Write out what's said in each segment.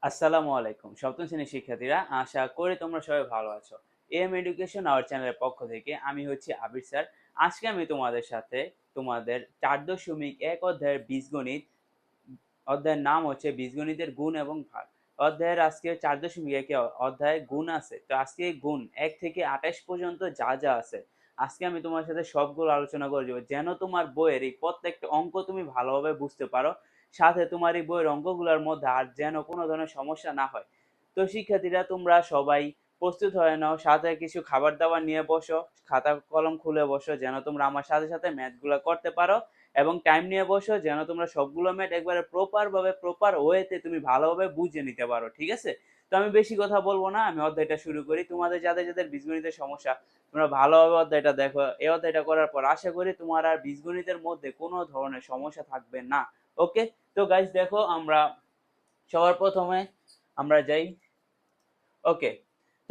আসসালামু আলাইকুম সপ্তম শ্রেণীর শিক্ষার্থীরা, আশা করি তোমরা সবাই ভালো আছো। এম এডুকেশন আওয়ার চ্যানেলের পক্ষ থেকে আমি হচ্ছি আবির স্যার। আজকে আমি তোমাদের সাথে তোমাদের 4.1 অধ্যায়ের বীজগণিত অধ্যায়ের নাম হচ্ছে বীজগণিতের গুণ এবং ভাগ। অধ্যায়ের আজকে 4.1 অধ্যায়ে গুণ আছে। তো আজকে গুণ 1 থেকে 28 পর্যন্ত যা যা আছে আজকে আমি তোমার সাথে সবগুলো আলোচনা করে দেবো, যেন তোমার বইয়ের এই প্রত্যেকটা অঙ্ক তুমি ভালোভাবে বুঝতে পারো, সাথে তোমার এই বইয়ের অঙ্কগুলোর মধ্যে আর যেন কোনো ধরনের সমস্যা না হয়। তো শিক্ষার্থীরা, তোমরা সবাই প্রস্তুত হয়ে নাও, সাথে কিছু খাবার দাবার নিয়ে বসো, খাতা কলম খুলে বসো, যেন তোমরা আমার সাথে সাথে ম্যাথগুলো করতে পারো। এবং টাইম নিয়ে বসো, যেন তোমরা সবগুলো ম্যাথ একবারে প্রপার ওয়েতে তুমি ভালোভাবে বুঝে নিতে পারো, ঠিক আছে? তো আমি বেশি কথা বলবো না, আমি অধ্যায়টা শুরু করি। তোমাদের যাদের যাদের বীজগণিতের সমস্যা, তোমরা ভালোভাবে অধ্যায়টা দেখো। এই অধ্যায়টা করার পর আশা করি তোমার আর বীজগণিতের মধ্যে কোনো ধরনের সমস্যা থাকবে না। ওকে, তো গাইস দেখো, আমরা সবার প্রথমে আমরা যাই। ওকে,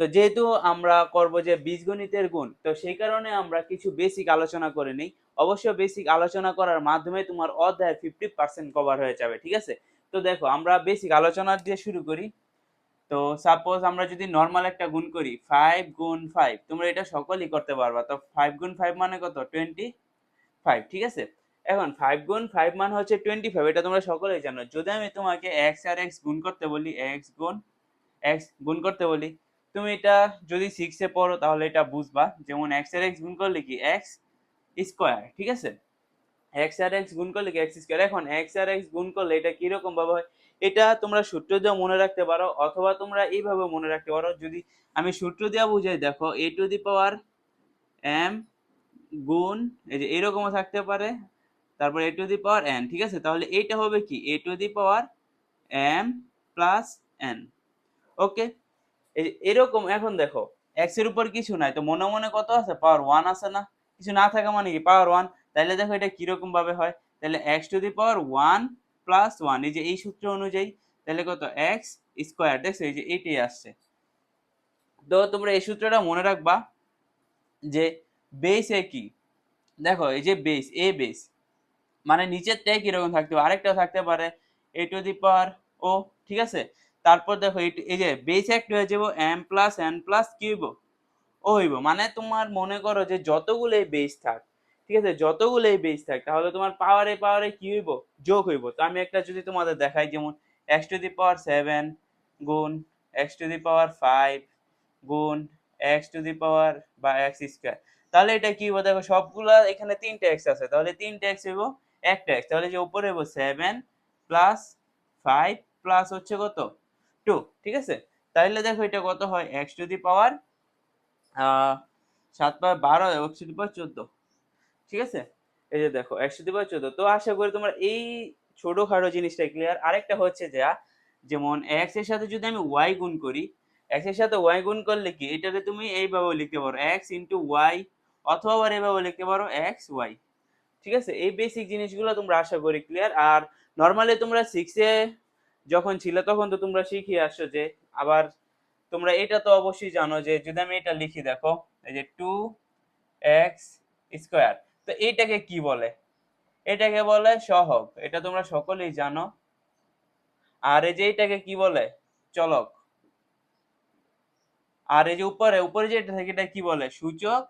তো যেহেতু আমরা করব যে বীজগণিতের গুণ, তো সেই কারণে আমরা কিছু বেসিক আলোচনা করে নিই। অবশ্য বেসিক আলোচনা করার মাধ্যমে তোমার অধ্যায়ের 50% কভার হয়ে যাবে, ঠিক আছে? তো দেখো, আমরা বেসিক আলোচনা দিয়ে শুরু করি। তো সাপোজ আমরা যদি নরমাল একটা গুণ করি, 5 গুণ 5, তোমরা এটা সকলেই করতে পারবা। তো 5 গুণ 5 মানে কত? 25, ঠিক আছে? এখন 5 গুণ 5 মানে হচ্ছে 25, এটা তোমরা সকলেই জানো। যদি আমি তোমাকে x আর x গুণ করতে বলি, x গুণ করতে বলি, তুমি এটা যদি 6 এ পড়ো তাহলে এটা বুঝবা। যেমন x আর x গুণ করলে কি x স্কয়ার, ঠিক আছে? x আর x গুণ করলে কি x স্কয়ার। এখন x আর x গুণ করলে এটা কি রকম ভাবে হয়, এটা তোমরা সূত্র দিয়ে মনে রাখতে পারো, অথবা তোমরা এইভাবে মনে রাখতে পারো। যদি আমি সূত্র দিয়ে বুঝাই, দেখো a two the power m গুণ, এই যে এরকমও থাকতে পারে, তারপর a two the power n, ঠিক আছে? তাহলে এইটা হবে কি a two the power m plus n। ওকে, এই যে এরকম। এখন দেখো, x এর উপর কিছু নাই, তো মনে মনে কত আছে? পাওয়ার 1 আছে না? কিছু না থাকা মানে কি পাওয়ার 1। তাহলে দেখো এটা কিরকম ভাবে হয়, তাহলে x to the power 1 plus 1, এই যে এই সূত্র অনুযায়ী, তাহলে কত? x square. দেখছো, এই যে এইটাই আসছে। তো তোমরা এই সূত্রটা মনে রাখবা যে বেস এ কি, দেখো এই যে বেস এ, বেস মানে নিচেরটাই কিরকম থাকতে পারে, আরেকটাও থাকতে পারে a টু দি পাওয়ার ও, ঠিক আছে? তারপর দেখো এই যে বেস একটা হয়ে যাবো m প্লাস n প্লাস কি হইব? ও হইব। মানে তোমার মনে করো যে যতগুলো বেস থাক, ঠিক আছে, যতগুলো বেস থাক, তাহলে তোমার পাওয়ারে পাওয়ারে কি হইব? যোগ হইব। তো আমি একটা যদি তোমাদের দেখাই, যেমন x টু দি পাওয়ার 7 গুণ x টু দি পাওয়ার 5 গুণ x টু দি পাওয়ার বা x স্কয়ার, তাহলে এটা কি হবে? দেখো সবগুলা এখানে 3টা x আছে, তাহলে 3টা x হইব একটা x, তাহলে যে উপরে হইব 7 প্লাস 5 প্লাস হচ্ছে কত? 2, ঠিক আছে? তাহলে দেখো এটা কত হয়? x টু দি পাওয়ার 7 বার 12, x টু দি পাওয়ার 14, ঠিক আছে? এই যে দেখো x টু দি পাওয়ার 14। তো আশা করি তোমার এই ছোটখাটো জিনিসটা ক্লিয়ার। আরেকটা হচ্ছে যা, যেমন x এর সাথে যদি আমি y গুণ করি, x এর সাথে y গুণ করলে কি এটাকে তুমি এইভাবে লিখতে পারো x ইনটু y, অথবা আবার এইভাবে লিখতে পারো x y, ঠিক আছে? এই বেসিক জিনিসগুলো তোমরা আশা করি ক্লিয়ার। আর নরমালি তোমরা 6 এ যখন ছিলে তখন তো তোমরা শিখিয়ে আসছো যে, আবার তোমরা এটা তো অবশ্যই জানো যে যদি আমি এটা লিখি, দেখো এই যে 2x স্কয়ার, তো এইটাকে কি বলে? এটাকে বলে সহগ, এটা তোমরা সকলেই জানো। আর এই যে এইটাকে কি বলে? চলক। আর এই যে উপরে উপরে যেটা থাকে এটা কি বলে? সূচক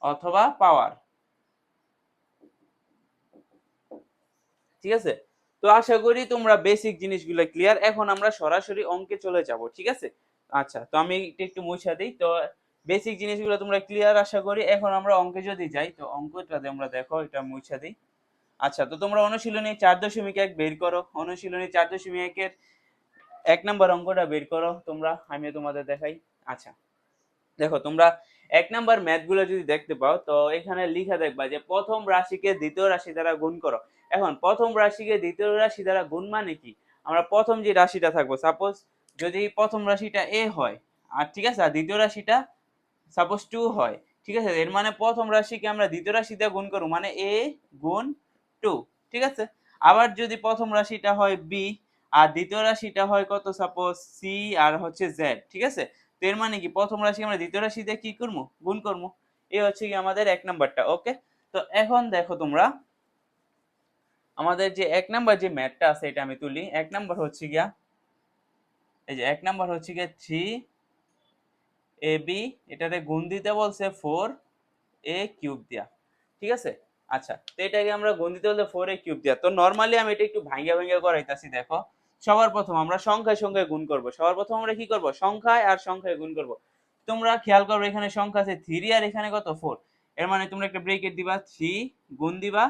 অথবা পাওয়ার, ঠিক আছে? তো আশা করি তোমরা বেসিক জিনিসগুলো ক্লিয়ার। এখন আমরা সরাসরি অঙ্কে চলে যাব, ঠিক আছে? আচ্ছা, তো আমি এটা একটু মুছে দিই। তো বেসিক জিনিসগুলো তোমরা ক্লিয়ার আশা করি। এখন আমরা অঙ্কে যদি যাই, তো অঙ্কটাতে আমরা দেখো এটা মুছে দিই। আচ্ছা, তো তোমরা অনুশীলনী 4.1 বের করো। অনুশীলনী 4.1 এর 1 নাম্বার অঙ্কটা বের করো তোমরা, আমি তোমাদের দেখাই। আচ্ছা, দেখো তোমরা 1 নাম্বার ম্যাথগুলো যদি দেখতে পাও, তো এখানে লিখা দেখবা যে প্রথম রাশিকে দ্বিতীয় রাশি দ্বারা গুণ করো। এখন প্রথম রাশিকে দ্বিতীয় রাশি দ্বারা গুণ মানে কি? আমরা প্রথম যে রাশিটা থাকবো, সাপোজ যদি প্রথম রাশিটা a হয়, আর ঠিক আছে, আর দ্বিতীয় রাশিটা সাপোজ 2 হয়, ঠিক আছে? এর মানে প্রথম রাশিকে আমরা দ্বিতীয় রাশি দিয়ে গুণ করব, মানে a গুণ 2, ঠিক আছে? আবার যদি প্রথম রাশিটা হয় b, আর দ্বিতীয় রাশিটা হয় কত? সাপোজ c আর হচ্ছে z, ঠিক আছে? তো এর মানে কি প্রথম রাশি আমরা দ্বিতীয় রাশি দিয়ে কি করব? গুণ করব। এই হচ্ছে কি আমাদের 1 নাম্বারটা। ওকে, তো এখন দেখো তোমরা আমাদের যে 1 নাম্বার যে ম্যাথটা আছে এটা আমি তুলি। 1 নাম্বার হচ্ছে গিয়া এই যে 1 নাম্বার হচ্ছে গিয়া 3ab, এটাতে গুণ দিতে বলছে 4a কিউব দিয়া। ঠিক আছে? আচ্ছা, তো এটাকে আমরা গুণ দিতে বলতে 4a কিউব দিয়া। তো নরমালি আমি এটা একটু ভাঙ্গা ভাঙ্গা করাইতাছি দেখো। সবার প্রথম আমরা সংখ্যায় সংখ্যায় গুণ করব। সবার প্রথম আমরা কি করব? সংখ্যায় আর সংখ্যায় গুণ করব। তোমরা খেয়াল করো এখানে সংখ্যা আছে 3 আর এখানে কত 4। এর মানে তোমরা একটা ব্রেকেট দিবা, 3 গুণ দিবা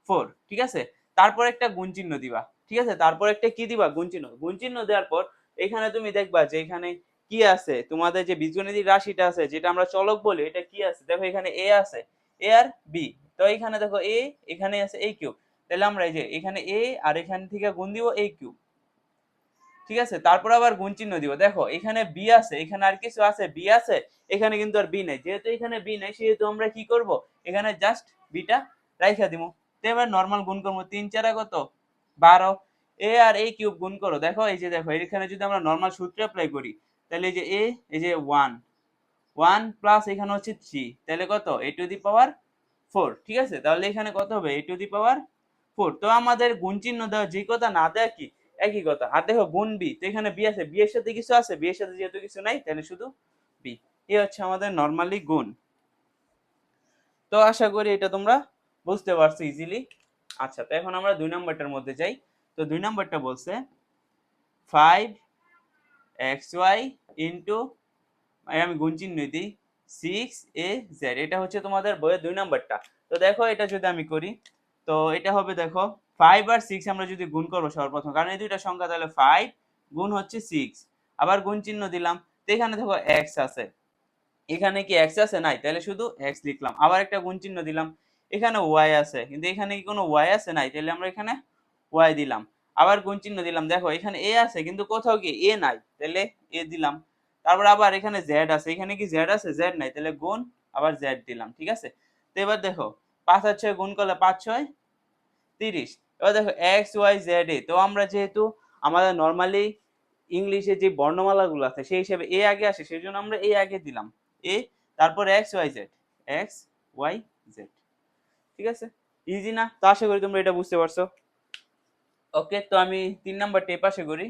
4। ঠিক আছে? তারপর একটা গুণ চিহ্ন দিবা। ঠিক আছে? তারপর একটা কি দিবা? গুণ চিহ্ন। গুণ চিহ্ন দেওয়ার পর এখানে তুমি দেখবা যে এখানে কি আছে, তোমাদের যে বীজগণিতিক রাশিটা আছে যেটা আমরা চলক বলি, এটা কি আছে দেখো, এখানে a আছে, a আর b। তো এখানে দেখো a, এখানে আছে a কিউব। তাহলে আমরা এই যে এখানে a আর এখান থেকে গুণ দিব a কিউব। ঠিক আছে? তারপর আবার গুণ চিহ্ন দিব। দেখো এখানে b আছে, এখানে আর কিছু আছে, b আছে, এখানে কিন্তু আর b নাই। যেহেতু এখানে b নাই সেহেতু আমরা কি করব? এখানে জাস্ট b টা রাইখা দিব। তো এবার নরমাল গুণ করব, 3 4 কত 12। a আর a কিউব গুণ করো। দেখো এই যে দেখো এখানে যদি আমরা নরমাল সূত্র অ্যাপ্লাই করি তাহলে এই যে a, এই যে 1 1 প্লাস এখানে হচ্ছে 3, তাহলে কত a টু দি পাওয়ার 4। ঠিক আছে? তাহলে এখানে কত হবে? a two the power 4। তো আমাদের গুণ চিহ্ন দেওয়া যে কথা না দেয়া কি একই কথা। আর দেখো গুণ b, তো এখানে b আছে, b এর সাথে কিছু আছে, b এর সাথে যেহেতু কিছু নাই তাহলে শুধু b। এই হচ্ছে আমাদের নরমালি গুণ। তো আশা করি এটা তোমরা বুঝতে পারছো ইজিলি। আচ্ছা, তো এখন আমরা 2 নাম্বারটার মধ্যে যাই। তো 2 নাম্বারটা বলছে 5xy ইনটু, আমি গুণ চিহ্ন দিই 6az, এটা হচ্ছে তোমাদের বইয়ের 2 নাম্বারটা। তো দেখো এটা যদি আমি করি তো এটা হবে দেখো 5 আর 6 আমরা যদি গুণ করবো সর্বপ্রথম, কারণ এই দুইটা সংখ্যা, তাহলে 5 গুণ হচ্ছে 6, আবার গুণ চিহ্ন দিলাম। তো এখানে দেখো x আছে, এখানে কি x আছে? নাই, তাহলে শুধু x লিখলাম। আবার একটা গুণ চিহ্ন দিলাম। এখানে y আছে, কিন্তু এখানে কি কোনো y আছে? নাই, তাহলে আমরা এখানে y দিলাম। আবার গুণ চিহ্ন দিলাম। দেখো এখানে a আছে, কিন্তু কোথাও কি a নাই, তাহলে a দিলাম। তারপর আবার এখানে z আছে, এখানে কি z আছে? z নাই, তাহলে গুণ আবার z দিলাম। ঠিক আছে? তো এবার দেখো 5 আর 6 গুণ করলে 5 6 30। এবার দেখো x y z a, তো আমরা যেহেতু আমাদের নরমালি ইংলিশে যে বর্ণমালাগুলো আছে সেই হিসেবে a আগে আসে, সেই জন্য আমরা a আগে দিলাম, a, তারপর x y z, x y z। ঠিক আছে? ইজি না? তো আশা করি তোমরা এটা বুঝতে পারছো। ওকে, তো আমি 3 নাম্বারটা এই পাশে করি।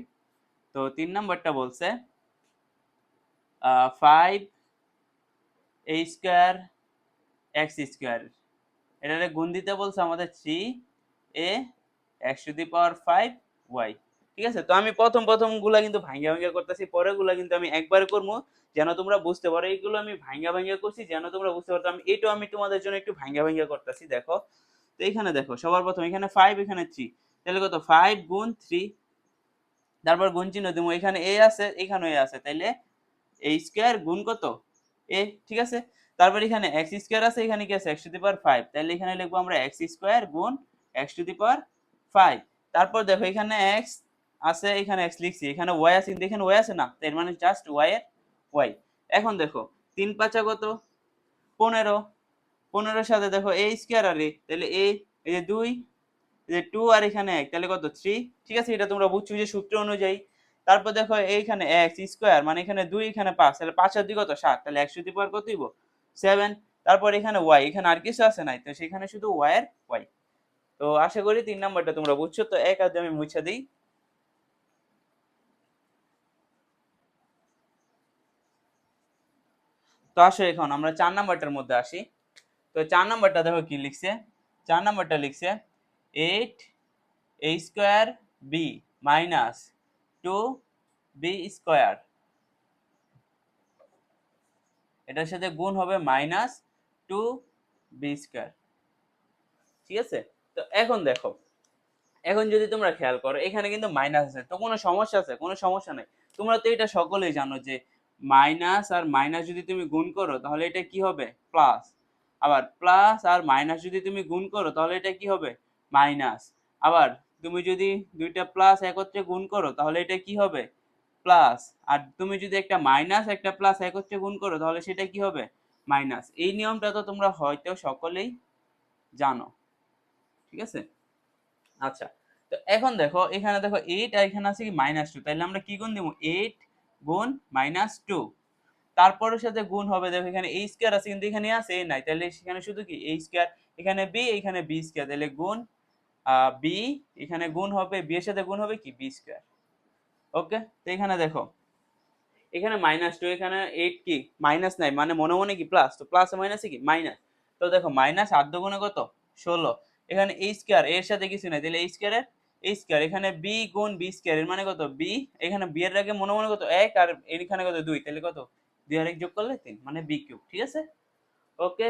তো 3 নাম্বারটা বলছে 5a স্কয়ার x স্কয়ার, এটারে গুণ দিতে বলছে আমাদের 3a x to the power 5y। ঠিক আছে? তো আমি প্রথম প্রথম গুলা কিন্তু ভাঙ্গা ভাঙ্গা করতেছি, পরে গুলা কিন্তু আমি একবারে করবো যেন তোমরা বুঝতে পারো। এইগুলো আমি ভাঙ্গা ভাঙ্গা করছি যেন তোমরা বুঝতে পারো। আমি এটাও আমি তোমাদের জন্য একটু ভাঙ্গা ভাঙ্গা করতেছি। দেখো তো এখানে দেখো সবার প্রথম এখানে 5 এখানে 3, তাহলে কত 5 গুণ 3, তারপর গুণ চিহ্ন দেবো, এখানে a আছে এখানে a আছে, তাহলে a স্কয়ার গুণ কত a। ঠিক আছে? তারপর এখানে x স্কয়ার আছে, এখানে কি আছে? x টু দি পাওয়ার 5, তাহলে এখানে লিখবো আমরা x স্কয়ার গুণ x টু দি পাওয়ার 5। তারপর দেখো এখানে x আছে, এখানে x লিখছি, এখানে y আছে, কিন্তু এখানে y আছে না, তার মানে জাস্ট y এর y। এখন দেখো 3 5 কত 15, 15 সাথে দেখো a স্কয়ার আর a, তাহলে a, এই যে 2, এই যে 2 আর এখানে 1, তাহলে কত 3। ঠিক আছে? এটা তোমরা বুঝছো যে সূত্র অনুযায়ী। তারপর দেখো এইখানে x স্কয়ার মানে এখানে 2 এখানে 5, তাহলে 5 আর 2 কত 7, তাহলে x টু দি পাওয়ার কত হইব 7। তারপর এখানে y, এখানে আর কিছু আছে নাই, তো সেখানে শুধু y এর y। তো আশা করি 3 নাম্বারটা তোমরা বুঝছো। তো এক হাতে আমি মুছে দিই। তো আসো এখন আমরা 4 নাম্বারটার মধ্যে আসি। তো 4 নাম্বারটা দেখো কি লিখছে। 4 নাম্বারটা লিখছে 8a square b minus 2b square, এটার সাথে গুণ হবে মাইনাস 2b স্কয়ার। ঠিক আছে? তো এখন দেখো, এখন যদি তোমরা খেয়াল করো এখানে কিন্তু মাইনাস আছে, তো কোনো সমস্যা আছে? কোনো সমস্যা নাই। তোমরা তো এটা সকলেই জানো যে মাইনাস আর মাইনাস যদি তুমি গুণ করো তাহলে এটা কি হবে? প্লাস। আবার প্লাস আর মাইনাস যদি তুমি গুণ করো তাহলে এটা কি হবে? মাইনাস। আবার তুমি যদি দুইটা প্লাস একত্রে গুণ করো তাহলে এটা কি হবে? প্লাস। আর তুমি যদি একটা মাইনাস একটা প্লাস একত্রে গুণ করো তাহলে সেটা কি হবে? মাইনাস। এই নিয়মটা তো তোমরা হয়তো সকলেই জানো। ঠিক আছে? আচ্ছা, তো এখন দেখো এখানে দেখো 8 আর এখানে আছে কি -2, তাহলে আমরা কি গুণ দেব? 8 গুণ -2, তারপরের সাথে গুণ হবে। দেখো এখানে a স্কয়ার আছে, কিন্তু এখানে আছে a নাই, তাহলে সেখানে শুধু কি a স্কয়ার, এখানে b এখানে b স্কয়ার, তাহলে গুণ বি, এখানে গুণ হবে বি এর সাথে গুণ হবে কি বি স্কয়ার। ওকে, তো এখানে দেখো এখানে -2, এখানে 8 কি মাইনাস নাই, মানে মনে মনে কি প্লাস, তো প্লাস মাইনাসে কি মাইনাস। তো দেখো মাইনাস 8 দুগুণে কত 16, এখানে a স্কয়ার এর সাথে কিছু নাই, তাহলে a স্কয়ারের a স্কয়ার, এখানে b গুণ b স্কয়ার এর মানে কত b, এখানে b এর আগে মনে মনে কত 1 আর এখানে কত 2, তাহলে কত 2 আর 1 যোগ করলে 3 মানে b কিউব। ঠিক আছে, ওকে।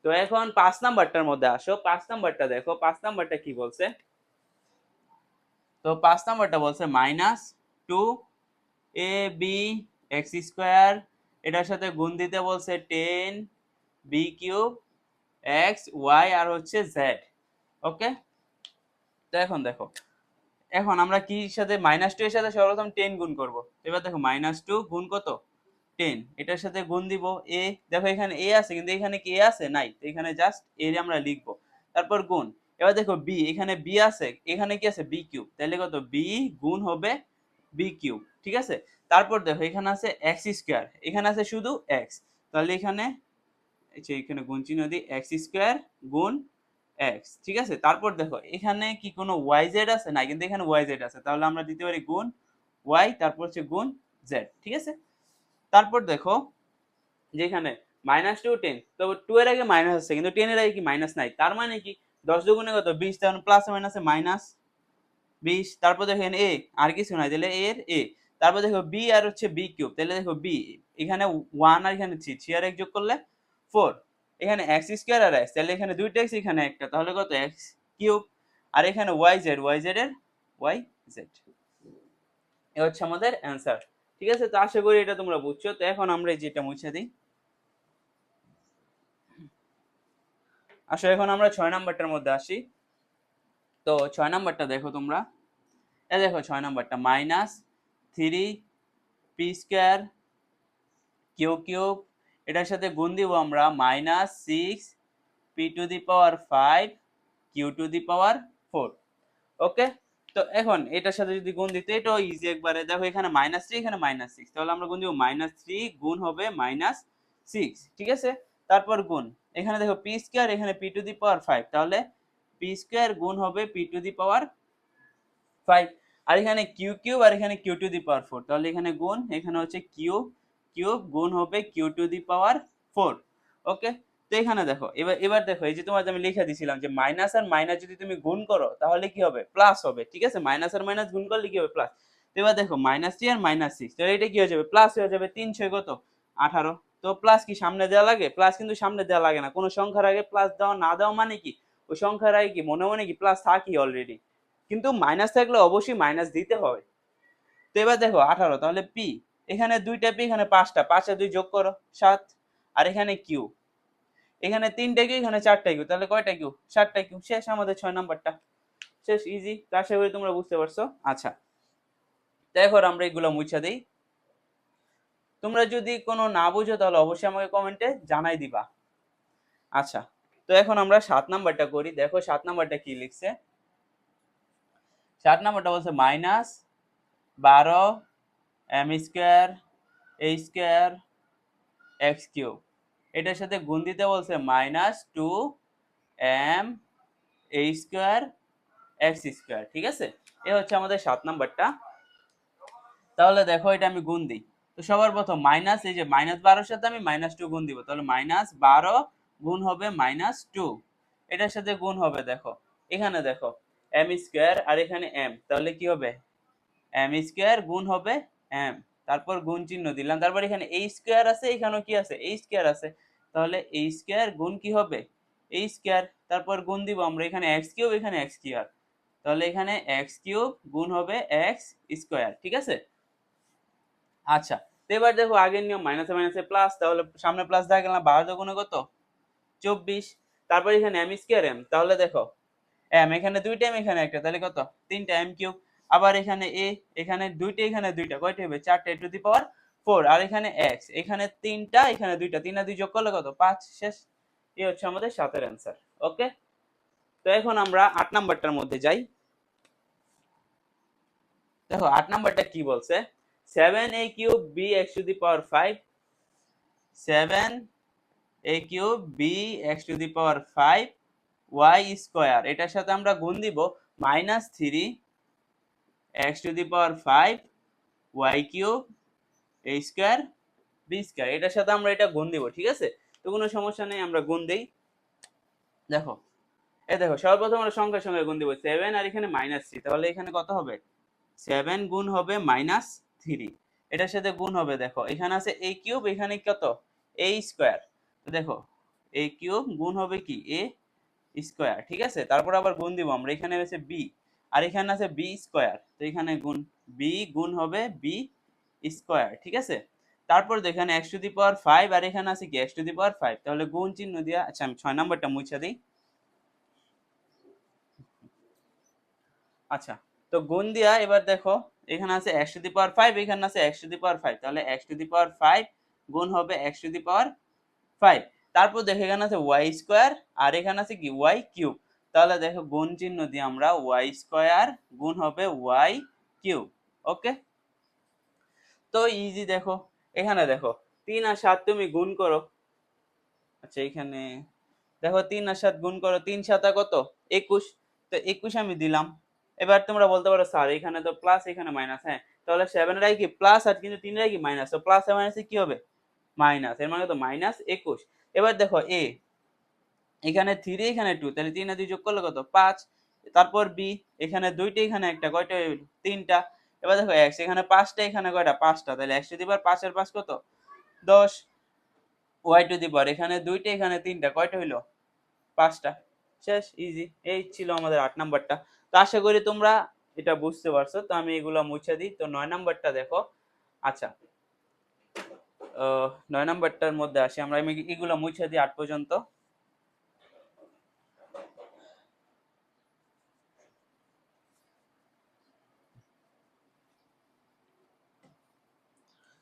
তো এখন 5 নাম্বারটার মধ্যে আসো, 5 নাম্বারটা দেখো, 5 নাম্বারটা কি বলছে। তো 5 নাম্বারটা বলছে -2 এ বি এক্স স্কোয়ার, এটার সাথে গুণ দিতে বলছে 10 বি কিউব এক্স ওয়াই আর হচ্ছে জেড। ওকে, তো এখন দেখো, এখন আমরা কি সাথে -2 এর সাথে সর্বপ্রথম 10 গুণ করব। এবার দেখো -2 গুণ কত 10, এটার সাথে গুণ দিব a, দেখো এখানে a আছে কিন্তু এখানে কি a আছে নাই, তো এখানে জাস্ট a আমরা লিখবো, তারপর গুণ। এবার দেখো b, এখানে b আছে, এখানে কি আছে b কিউব, তাহলে কত b গুণ হবে b কিউব। ঠিক আছে, তারপর দেখো এখানে আছে x স্কয়ার, এখানে আছে শুধু x, তাহলে এখানে এখানে গুণ চিহ্ন দিই x স্কয়ার গুণ x। ঠিক আছে, তারপর দেখো এখানে কি কোনো yz আছে না, কিন্তু এখানে yz আছে, তাহলে আমরা দিতে পারি গুণ y, তারপর হচ্ছে গুণ z। ঠিক আছে, তারপর দেখো যেখানে -2 10, তো 2 এর আগে মাইনাস আছে কিন্তু 10 এর আগে কি মাইনাস নাই, তার মানে কি 10 দুগুণে কত 20, তখন প্লাস মাইনাসে -20। তারপর দেখেন a, আর কিছু নাই, তাহলে a এর a, তারপর দেখো b আর হচ্ছে b কিউব, তাহলে দেখো b, এখানে 1 আর এখানে 3 আর 1 যোগ করলে 4, এখানে x স্কয়ার আর x, তাহলে এখানে দুইটা x, এখানে একটা, তাহলে কত x কিউব, আর এখানে yz এর yz। এ হচ্ছে আমাদের অ্যানসার। ঠিক আছে, তো আশা করি এটা তোমরা বুঝছো। তো এখন আমরা যেটা মুছে দিই, আসলে এখন আমরা 6 নাম্বারটার মধ্যে আসি। তো 6 নাম্বারটা দেখো তোমরা, এই দেখো 6 নাম্বারটা -3 পি স্কয়ার কিউ কিউব, এটার সাথে গুণ দিব আমরা -6 P to the power 5 Q to the power 4। Okay, তো এখন এটার সাথে যদি গুণ দিতে, এটাও ইজি একবারে, দেখো এখানে -3 এখানে -6, তাহলে আমরা গুণ দিব -3 গুণ হবে -6। ঠিক আছে, তারপর গুণ, এখানে দেখো পি স্কয়ার, এখানে পি টু দি পাওয়ার 5, তাহলে পি স্কয়ার গুণ হবে পি টু দি পাওয়ার 5, আর এখানে কিউ কিউব আর এখানে কিউ টু দি পাওয়ার 4, তাহলে এখানে গুণ, এখানে হচ্ছে কিউ কিউব গুণ হবে Q to the power 4। Okay, তো এখানে দেখো এবার দেখো, এই যে তোমার আমি লিখে দিছিলাম যে মাইনাস আর মাইনাস যদি তুমি গুণ করো তাহলে কি হবে প্লাস হবে। ঠিক আছে, মাইনাস আর মাইনাস গুণ করলে কি হবে প্লাস। তো এবার দেখো -3 আর -6, তো এটা কি হয়ে যাবে প্লাস হয়ে যাবে, 3 6 কত 18, তো প্লাস কি সামনে দেওয়া লাগে, প্লাস কিন্তু সামনে দেওয়া লাগে না, কোনো সংখ্যার আগে প্লাস দেওয়া না দেওয়া মানে কি ওই সংখ্যার আগে কি মনে মনে কি প্লাস থাকি অলরেডি, কিন্তু মাইনাস থাকলে অবশ্যই মাইনাস দিতে হবে। তো এবার দেখো 18, তাহলে পি, এখানে দুইটা পি, এখানে পাঁচটা, 5 আর 2 যোগ করো 7, আর এখানে কিউ, এখানে 3টা কিউ, এখানে 4টা কিউ, তাহলে কয়টা কিউ 7টা কিউ। শেষ আমাদের 6 নাম্বারটা শেষ, ইজি। তো আশা করি তোমরা বুঝতে পারছো। আচ্ছা, তো এখন আমরা এগুলো মুছা দিই, তোমরা যদি কোনো না বুঝো তাহলে অবশ্যই আমাকে কমেন্টে জানাই দিবা। আচ্ছা, তো এখন আমরা 7 নাম্বারটা করি, দেখো 7 নাম্বারটা কি লিখছে। 7 নাম্বারটা বলছে -12 এম স্কয়ার এ স্কয়ার এক্স কিউব, এটার সাথে গুণ দিতে বলছে -2 M A square x square. ঠিক আছে, এ হচ্ছে আমাদের 7 নাম্বারটা। তাহলে দেখো এটা আমি গুণ দিই, তো সবার প্রথম মাইনাস, এই যে -12 সাথে আমি -2 গুণ দিব, তাহলে -12 গুণ হবে -2, এটার সাথে গুণ হবে দেখো এখানে দেখো এম স্কয়ার আর এখানে এম, তাহলে কি হবে এম স্কয়ার গুণ হবে এম, তারপর গুণ চিহ্ন দিলাম, তারপর এখানে এই স্কয়ার আছে, এখানেও কি আছে এই স্কয়ার আছে, তাহলে এই স্কয়ার গুণ কি হবে এই স্কয়ার, তারপর গুণ দিব আমরা এখানে এক্স কিউব, এখানে এক্স কিউব, তাহলে এখানে এক্স কিউব গুণ হবে এক্স স্কয়ার। ঠিক আছে, আচ্ছা, তো এবার দেখো আগের নিয়ম মাইনাসে মাইনাসে প্লাস, তাহলে সামনে প্লাস দেখা গেল 12 গুণে কত 24, তারপর এখানে এম স্কয়ার এম, তাহলে দেখো এম এখানে দুইটা এম এখানে একটা, তাহলে কত 3টা এম কিউব, আবার এখানে এ, এখানে দুইটা এখানে দুইটা, কয়টা হবে 4টা টু দি পাওয়ার 4, আর এখানে এক্স, এখানে 3টা এখানে দুইটা, 3 আর 2 যোগ করলে কত 5। শেষ, এই হচ্ছে আমাদের 7 এর অ্যান্সার। ওকে, তো এখন আমরা 8 নাম্বারটার মধ্যে যাই। দেখো 8 নাম্বারটা কি বলছে, 7a cube b x to the power 5, 7a cube b x to the power 5 Y square, এটার সাথে আমরা গুণ দিব -3 x to the power 5 Y cube A square B square, এটার সাথে আমরা এটা গুণ দিব। ঠিক আছে, তো কোনো সমস্যা নেই, আমরা গুণ দেই। দেখো দেখো সর্বপ্রথম আমরা সংখ্যার সঙ্গে গুণ দিব 7 আর এখানে -3, তাহলে এখানে কত হবে 7 গুণ হবে -3, এটার সাথে গুণ হবে, দেখো এখানে আছে a কিউব, এখানে কত a স্কোয়ার, তো দেখো a কিউব গুণ হবে কি a স্কোয়ার। ঠিক আছে, তারপর আবার গুণ দিব আমরা, এখানে আছে b আর এখানে আছে b স্কোয়ার, তো এখানে গুণ b গুণ হবে b স্কোয়ার। ঠিক আছে, তারপর দেখেন x টু দি পাওয়ার 5 আর এখানে আছে কি x টু দি পাওয়ার 5, তাহলে গুণ চিহ্ন দিয়া, আচ্ছা আমি 6 নাম্বারটা মুছে দিই। আচ্ছা, তো গুণ দিয়া এবার দেখো এখানে আছে x টু দি পাওয়ার 5, এখানে আছে x টু দি পাওয়ার 5, তাহলে x টু দি পাওয়ার 5 গুণ হবে x টু দি পাওয়ার 5। তারপর দেখো এখানে আছে y স্কয়ার আর এখানে আছে কি y কিউব, তাহলে দেখো গুণ চিহ্ন দিয়ে আমরা y স্কয়ার গুণ হবে y কিউব। ওকে, তো ইজি। দেখো এখানে দেখো 3 আর 7 তুমি গুণ করো, আচ্ছা এখানে দেখো 3 আর 7 গুণ করো, 3 7 কত 21, তো 21 আমি দিলাম। এবার তোমরা বলতে পারো স্যার এখানে তো প্লাস এখানে মাইনাস, হ্যাঁ তাহলে 7 এর আগে কি প্লাস আর কিন্তু 3 এর আগে মাইনাস, তো প্লাস আর মাইনাসে কি হবে মাইনাস, এর মানে তো -21। এবার দেখো এ এখানে 3 এখানে 2, তাহলে 3 আর 2 যোগ করলে কত 5, তারপর বি এখানে 2টা এখানে একটা, কয়টা হইল 3টা। এবার দেখো x এখানে 5টা এখানে কয়টা 5টা, তাহলে x টু দি পাওয়ার 5 এর 5 কত 10, y টু দি পাওয়ার এখানে 2টা এখানে 3টা, কয়টা হইল 5টা। শেষ, ইজি। এই ছিল আমাদের 8 নাম্বারটা। তো আশা করি তোমরা এটা বুঝতে পারছো। তো আমি এগুলো মুছে দিই। তো 9 নাম্বারটা দেখো। আচ্ছা 9 নাম্বারটার মধ্যে আসি আমরা, আমি এগুলো মুছে দিই 8 পর্যন্ত।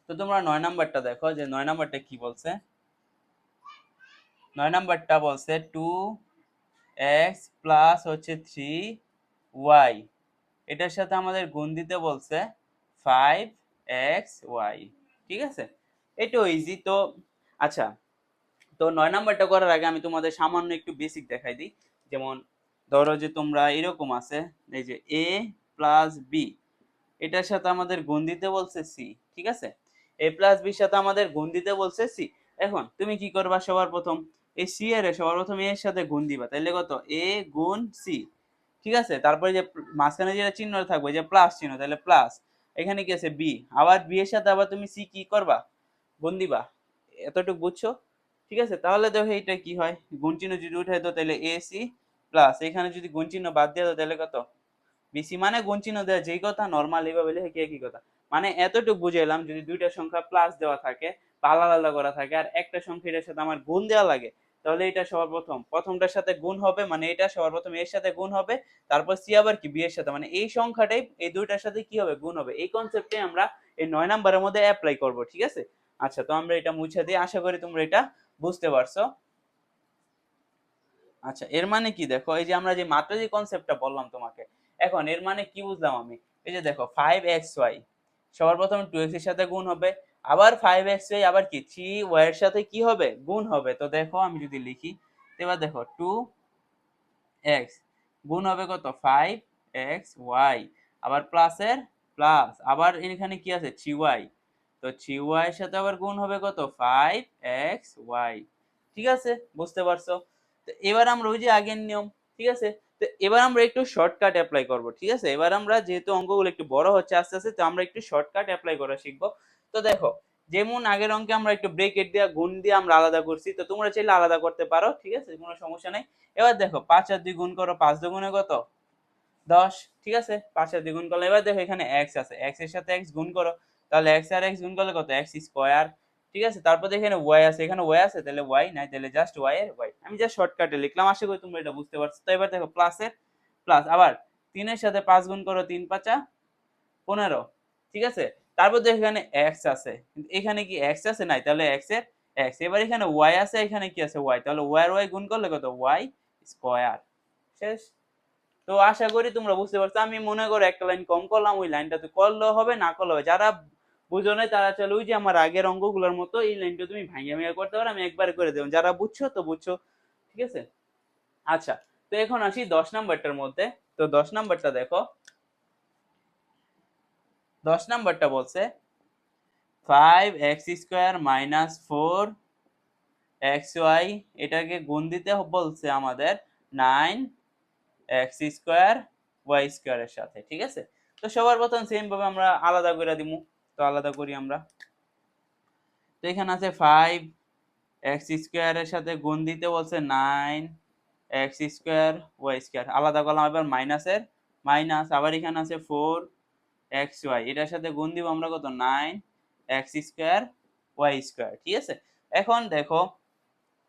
তো তোমরা 9 নাম্বারটা দেখো যে 9 নাম্বারটা কি বলছে। 9 নাম্বারটা বলছে 2x প্লাস হচ্ছে 3y, এটার সাথে আমাদের গুণ দিতে বলছে 5xy। ঠিক আছে, এটাও ইজি। তো আচ্ছা, তো 9 নাম্বারটা করার আগে আমি তোমাদের সামান্য একটু বেসিক দেখাই দিই। যেমন ধরো যে তোমরা এরকম আছে, এই যে a প্লাস বি, এটার সাথে আমাদের গুণ দিতে বলছে সি। ঠিক আছে, a প্লাস বির সাথে আমাদের গুণ দিতে বলছে সি। এখন তুমি কি করবা, সবার প্রথম এই সি এর সবার প্রথম এর সাথে গুণ দিবা, তাহলে কত a গুণ সি। ঠিক আছে, তারপরে যে মাঝখানে যেটা চিহ্ন থাকবে যে প্লাস চিহ্ন, তাহলে প্লাস, এখানে কি আছে বি, আবার বি এর সাথে আবার তুমি সি কি করবা গুণ দিবা। এতটুকু বুঝছো? ঠিক আছে, তাহলে দেখো এটা কি হয়, গুণ চিহ্ন যদি উঠাই দাও তাহলে এ সি প্লাস, এখানে যদি গুণ চিহ্ন বাদ দিয়ে দাও তাহলে কত বিসি, মানে গুণ চিহ্ন দেওয়া যেই কথা নরমাল এইভাবে লিখে একই কথা। মানে এতটুকু বুঝাইলাম, যদি দুইটা সংখ্যা প্লাস দেওয়া থাকে বা আলাদা আলাদা করা থাকে আর একটা সংখ্যা এটার সাথে আমার গুণ দেওয়া লাগে, তাহলে এটা সবার প্রথম প্রথমটার সাথে গুণ হবে, মানে এটা সবার প্রথম এর সাথে গুণ হবে, তারপর সি আবার কি বি এর সাথে, মানে এই সংখ্যাটাই এই দুইটার সাথে কি হবে গুণ হবে। এই কনসেপ্টে আমরা এই 9 নাম্বারের মধ্যে অ্যাপ্লাই করব। ঠিক আছে, আচ্ছা তো আমরা এটা মুছে দিই, আশা করি তোমরা এটা বুঝতে পারছো। আচ্ছা এর মানে কি দেখো, এই যে আমরা যে মাত্র যে কনসেপ্টটা বললাম তোমাকে, এখন এর মানে কি বুঝলাম আমি, এই যে দেখো 5xy সবার প্রথমে 2x এর সাথে গুণ হবে, আবার 5xy আবার কি 3y এর সাথে কি হবে গুণ হবে। তো দেখো আমি যদি লিখি, এবার দেখো 2x গুণ হবে কত 5xy, আবার প্লাসের প্লাস, আবার এখানে কি আছে 3y, তো 3y এর সাথে আবার গুণ হবে কত 5xy। ঠিক আছে, বুঝতে পারছো? তো এবার আমরা ওই যে আগের নিয়ম, ঠিক আছে, তো এবার আমরা একটু শর্টকাট অ্যাপ্লাই করব। ঠিক আছে, এবার আমরা যেহেতু অঙ্কগুলো একটু বড় হচ্ছে আস্তে আস্তে, তো আমরা একটু শর্টকাট অ্যাপ্লাই করা শিখবো। তো দেখো যেমন আগের অঙ্কে আমরা একটু ব্রেকেট দিয়ে গুণ দিয়ে আমরা আলাদা করছি, তো তোমরা চাইলে আলাদা করতে পারো। ঠিক আছে, কোনো সমস্যা নেই। এবার দেখো 5 আর 2 গুণ করো, 5 দুগুণে কত 10। ঠিক আছে, 5 আর 2 গুণ করলে, এবার দেখো এখানে x আছে, x এর সাথে x গুণ করো, তাহলে x আর x গুণ করলে কত x স্কয়ার। ঠিক আছে, তারপর এখানে y আছে, এখানে y আছে, তাহলে y নাই, তাহলে জাস্ট y এর y, আমি জাস্ট শর্টকাটে লিখলাম। আশা করি তোমরা এটা বুঝতে পারছো। তো এবার দেখো প্লাসের প্লাস, আবার 3 এর সাথে 5 গুণ করো, 3 5 15। ঠিক আছে, তারপর দেখো এখানে x আছে, কিন্তু এখানে কি x আছে নাই, তাহলে x এর x, এবার এখানে y আছে, এখানে কি আছে y, তাহলে y আর y গুণ করলে কত y স্কয়ার। শেষ। তো আশা করি তোমরা বুঝতে পারছো। আমি মনে করো একটা লাইন কম করলাম, ওই লাইনটা তো করলেও হবে না করলেও হবে, যারা বুঝো নাই তারা চলো ওই যে আমার আগের অঙ্কগুলোর মতো এই লাইনটা তুমি ভাঙিয়ে ভাঙিয়ে করতে পারো, আমি একবারে করে দেবো, যারা বুঝছো তো বুঝছো। ঠিক আছে, আচ্ছা তো এখন আসি 10 নাম্বারটার মধ্যে। তো 10 নাম্বারটা দেখো, 10 নাম্বারটা বলছে 5x² মাইনাস 4xy, এটাকে গুণ দিতে বলছে আমাদের 9x² y² এর সাথে, ঠিক আছে। তো সবার প্রথম সেম ভাবে আমরা আলাদা করে দিমু। তো আলাদা করি আমরা। তো এখানে আছে 5x² এর সাথে গুণ দিতে বলছে 9x² y², আলাদা করলাম। এবার মাইনাসের মাইনাস, আবার এখানে আছে 4xy, এটার সাথে গুণ দিব আমরা কত, 9x² y², ঠিক আছে। এখন দেখো,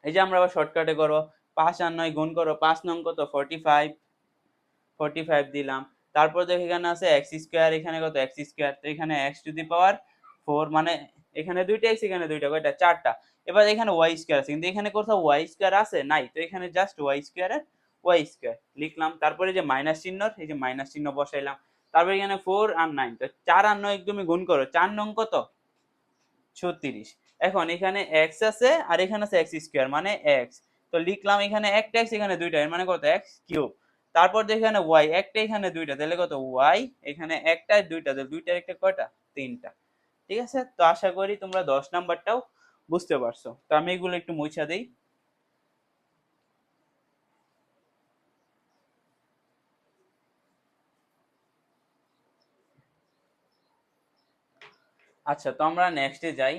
এই যে আমরা আবার শর্টকাটে করবো, 5 আর 9 গুণ করো, 5 নং কত 45 দিলাম। তারপর দেখো এখানে আছে x², এখানে কত x², তো এখানে x⁴, মানে এখানে দুইটা x, এখানে দুইটা, কয়টা, চারটা। এবার এখানে y² আছে, কিন্তু এখানে কোথাও y² আছে নাই, তো এখানে জাস্ট y² এর y² লিখলাম। তারপরে যে মাইনাস চিহ্ন, এই যে মাইনাস চিহ্ন বসাইলাম। তারপর এখানে 4 আর 9, তো 4 আর 9 তুমি গুণ করো, 4 নং কত 36। এখন এখানে x আছে আর এখানে আছে x², মানে x, তো লিখলাম এখানে একটা x, এখানে দুইটা, এর মানে কত x³। তারপর দেখো এখানে y, একটা এখানে দুইটা, তাহলে কত y, এখানে একটা দুইটা, তাহলে দুইটার একটা কয়টা, তিনটা, ঠিক আছে। তো আশা করি তোমরা 10 নাম্বারটাও বুঝতে পারছো। তো আমি এগুলো একটু মুছা দেই। আচ্ছা, তো আমরা নেক্সটে যাই।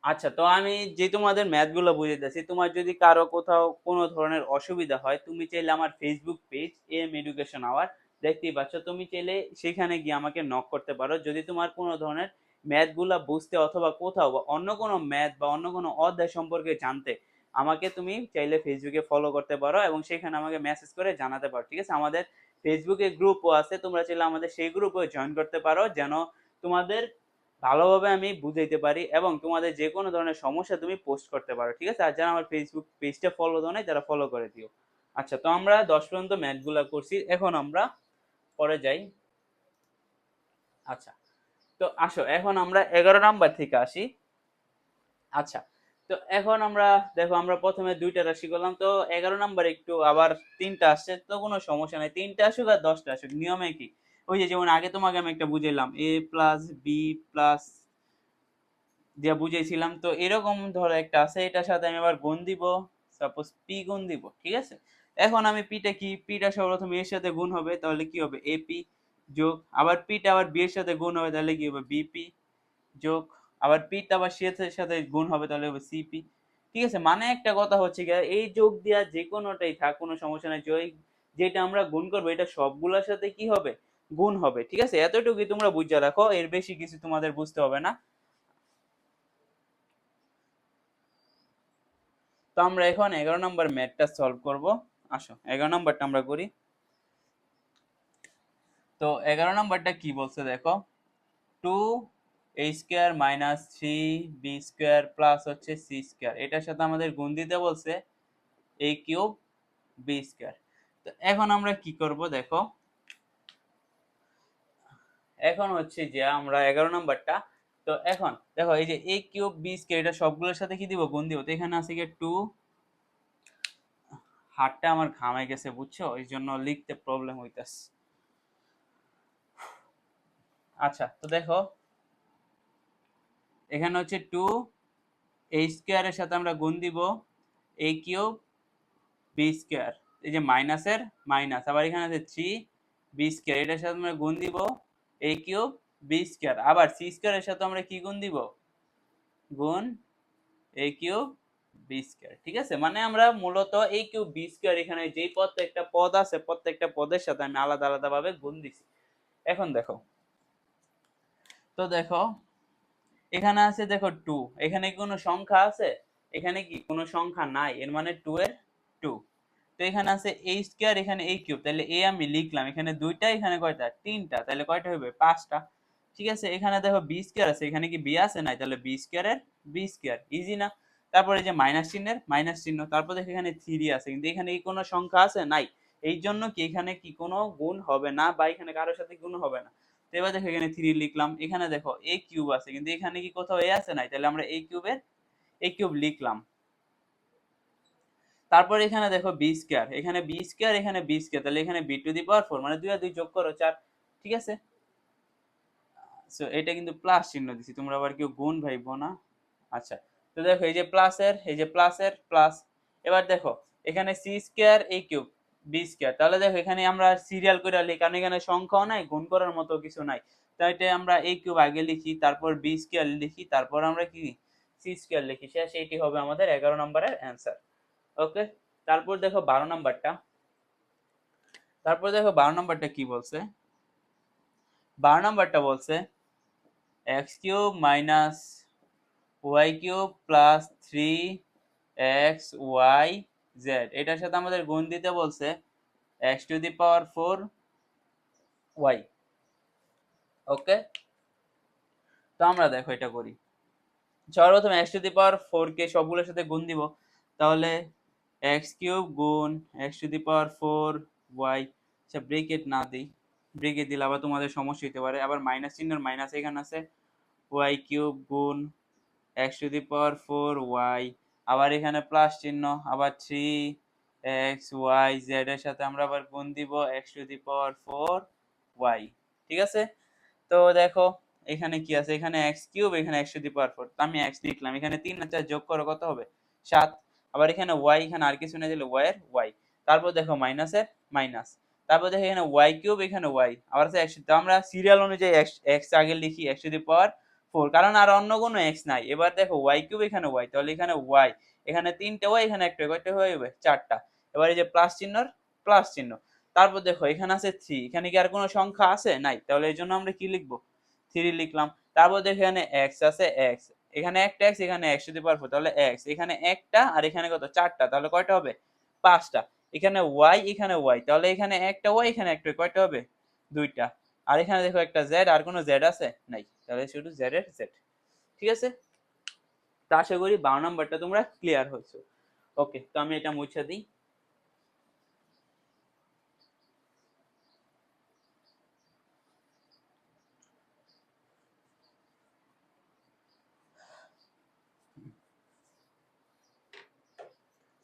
আচ্ছা, তো আমি যে তোমাদের ম্যাথ গুলো বুঝাইতেছি, তোমার যদি কারো কোথাও কোনো ধরনের অসুবিধা হয়, তুমি চাইলে আমার Facebook page M education hour, দেখতেই পাচ্ছ, তুমি চাইলে সেখানে গিয়ে আমাকে নক করতে পারো। যদি তোমার কোনো ধরনের ম্যাথ গুলা বুঝতে অথবা কোথাও বা অন্য কোনো ম্যাথ বা অন্য কোনো অধ্যায় সম্পর্কে জানতে, আমাকে তুমি চাইলে ফেসবুকে ফলো করতে পারো এবং সেখানে আমাকে মেসেজ করে জানাতে পারো, ঠিক আছে। আমাদের ফেসবুকে গ্রুপও আছে, তোমরা চাইলে আমাদের সেই গ্রুপে জয়েন করতে পারো, যেন তোমাদের ভালোভাবে আমি বুঝাইতে পারি এবং তোমাদের যে কোনো ধরনের সমস্যা তুমি পোস্ট করতে পারো, ঠিক আছে। আর যারা আমার ফেসবুক পেজটা ফলো দাও নাই, তারা ফলো করে দিও। আচ্ছা, তো আমরা 10 পর্যন্ত ম্যাথগুলো করছি, এখন আমরা পরে যাই। আচ্ছা, তো আসো এখন আমরা 11 নাম্বার থেকে আসি। আচ্ছা, তো এখন আমরা দেখো, আমরা প্রথমে দুইটা রাশি করলাম, তো 11 নাম্বার একটু আবার তিনটা আসছে, তো কোনো সমস্যা নাই, তিনটা আসুক আর 10টা আসুক, নিয়মে কি, ওই যে যেমন আগে তোমাকে আমি একটা বুঝাইলাম a প্লাস বি প্লাস দিয়া বুঝাইছিলাম, তো এরকম ধরো একটা আছে, এটার সাথে আমি আবার গুণ দিব, সাপোজ পি গুণ দিব, ঠিক আছে। এখন আমি পিটা কি, পিটা সর্বপ্রথম এর সাথে গুণ হবে, তাহলে কি হবে এপি, যোগ আবার পিটা আবার বি এর সাথে গুণ হবে, তাহলে কি হবে বিপি, যোগ আবার পিটা আবার সি এর সাথে গুণ হবে, তাহলে হবে সিপি, ঠিক আছে। মানে একটা কথা হচ্ছে কি, এই যোগ দিয়া যে কোনোটাই থাক, কোনো সমস্যা নাই, যেটা আমরা গুণ করবো এটা সবগুলোর সাথে কি হবে, গুণ হবে, ঠিক আছে। এতটুকুই তোমরা বুঝে রাখো, এর বেশি কিছু তোমাদের বুঝতে হবে না। তো আমরা এখন 11 নম্বর ম্যাথটা সলভ করব। আসো 11 নম্বরটা আমরা করি। তো 11 নম্বরটা কি বলছে দেখো, 2a² মাইনাস 3b² প্লাস হচ্ছে c², এটার সাথে আমাদের গুণ দিতে বলছে a³ b²। তো এখন আমরা কি করব দেখো, এখন হচ্ছে যে আমরা 11 নম্বরটা, তো এখন দেখো এই যে a³ b² এটা সবগুলোর সাথে কি দিব, গুণ দিব। তো এখানে আছে কি 2, হাতটা আমার ঘামে গেছে বুঝছো, এই জন্য লিখতে প্রবলেম হইতাছে। আচ্ছা, তো দেখো এখানে হচ্ছে 2a² এর সাথে আমরা গুণ দিব a³ b², এই যে মাইনাসের মাইনাস, আবার এখানে আছে 3b², এটার সাথে আমরা গুণ দিব a³ b², আবার c² এর সাথে আমরা কি গুণ দিব, গুণ a³ b², ঠিক আছে। মানে আমরা মূলত a³ b² এখানে যেই প্রত্যেকটা পদ আছে, প্রত্যেকটা পদের সাথে আমি আলাদা আলাদা ভাবে গুণ দিছি। এখন দেখো, তো দেখো এখানে আছে দেখো 2, এখানে কি কোনো সংখ্যা আছে, এখানে কি কোনো সংখ্যা নাই, এর মানে 2 এর 2। তো এখানে আছে a², এখানে a³, তাহলে a আমি লিখলাম, এখানে দুইটা, এখানে কয়টা, তিনটা, তাহলে কয়টা হবে, পাঁচটা, ঠিক আছে। এখানে দেখো b² আছে, এখানে কি b আছে নাই, তাহলে b² এর b², ইজি না। তারপরে যে মাইনাস চিহ্নের মাইনাস চিহ্ন, তারপর দেখো এখানে 3 আছে, কিন্তু এখানে কি কোনো সংখ্যা আছে, নাই, এই জন্য কি এখানে কি কোনো গুণ হবে না, বা এখানে কারোর সাথে গুণ হবে না। তো এবার দেখো এখানে 3 লিখলাম, এখানে দেখো a³ আছে, কিন্তু এখানে কি কোথাও a আছে নাই, তাহলে আমরা a³ লিখলাম। তারপর এখানে দেখো বি স্কয়ার, এখানে বি স্কয়ার, এখানে বি স্কয়ার, তাহলে এখানে বি টু দি পাওয়ার 4, মানে 2 আর 2 যোগ করো 4। ঠিক আছে, সো এটা কিন্তু প্লাস চিহ্ন দিছি, তোমরা আবার কেউ গুণ ভাইবো না। আচ্ছা, তো দেখো এই যে প্লাসের, এই যে প্লাসের প্লাস। এবার দেখো এখানে সি স্কয়ার এ কিউব বি স্কয়ার, তাহলে দেখো এখানে আমরা সিরিয়াল করে লিখি, কারণ এখানে সংখ্যাও নাই, গুণ করার মতো কিছু নাই। তাই এটা আমরা এ কিউব আগে লিখি, তারপর বি স্কয়ার লিখি, তারপর আমরা কি সি স্কয়ার লিখি, শেষ এটি হবে আমাদের 11 নম্বরের অ্যান্সার। ওকে, তারপর দেখো 12 নম্বরটা, তারপর দেখো 12 নম্বরটা কি বলছে। 12 নম্বরটা বলছে X cube minus Y cube plus 3xy z, এটার সাথে আমাদের গুণ দিতে বলছে x to the power 4y। ওকে, তো আমরা দেখো এটা করি। সর্বপ্রথম x টু দি পাওয়ার 4 কে সবগুলোর সাথে গুণ দিব, তাহলে x কিউব গুণ x to the power 4y। আচ্ছা, ব্রেকেট না দিই, ব্রেকেট দিলে আবার তোমাদের সমস্যা হতে পারে। আবার মাইনাস চিহ্নের মাইনাস এখানে আছে, y কিউব গুণ x to the power 4y, আবার এখানে প্লাস চিহ্ন, আবার 3xyz এর সাথে আমরা আবার গুণ দিব x to the power 4y। ঠিক আছে, তো দেখো এখানে কি আছে, এখানে x কিউব, এখানে x টু দি পাওয়ার 4, আমি x লিখলাম, এখানে 3 আর 4 যোগ করো কত হবে 7। আবার এখানে y, এখানে আর কিছু না দিলে y এর y, তারপর দেখো মাইনাসের মাইনাস, তারপর দেখো এখানে y কিউব, এখানে y, আবার আছে x, তো আমরা সিরিয়াল অনুযায়ী x আগে লিখি x টু দি পাওয়ার 4, কারণ আর অন্য কোনো x নাই। এবার দেখো y কিউব, এখানে y, তাহলে এখানে y, এখানে 3টে y, এখানে একটা, কয়টা হয়ে যাবে 4টা। এবার এই যে প্লাস চিহ্নর প্লাস চিহ্ন, তারপর দেখো এখানে আছে 3, এখানে কি আর কোনো সংখ্যা আছে নাই, তাহলে এই জন্য আমরা কি লিখবো 3 লিখলাম। তারপর দেখো এখানে x আছে, x, এখানে একটা x, এখানে x টু দি পাওয়ার 4, তাহলে x, এখানে একটা আর এখানে কত 4টা, তাহলে কয়টা হবে 5টা। এখানে y, এখানে y, তাহলে এখানে একটা y, এখানে একটা, কয়টা হবে 2টা। আর এখানে দেখো একটা z, আর কোনো z আছে নাই, তাহলে শুধু z এর z। ঠিক আছে, তো আশা করি 12 নম্বরটা তোমরা ক্লিয়ার হয়েছো। ওকে, তো আমি এটা মুছে দিই।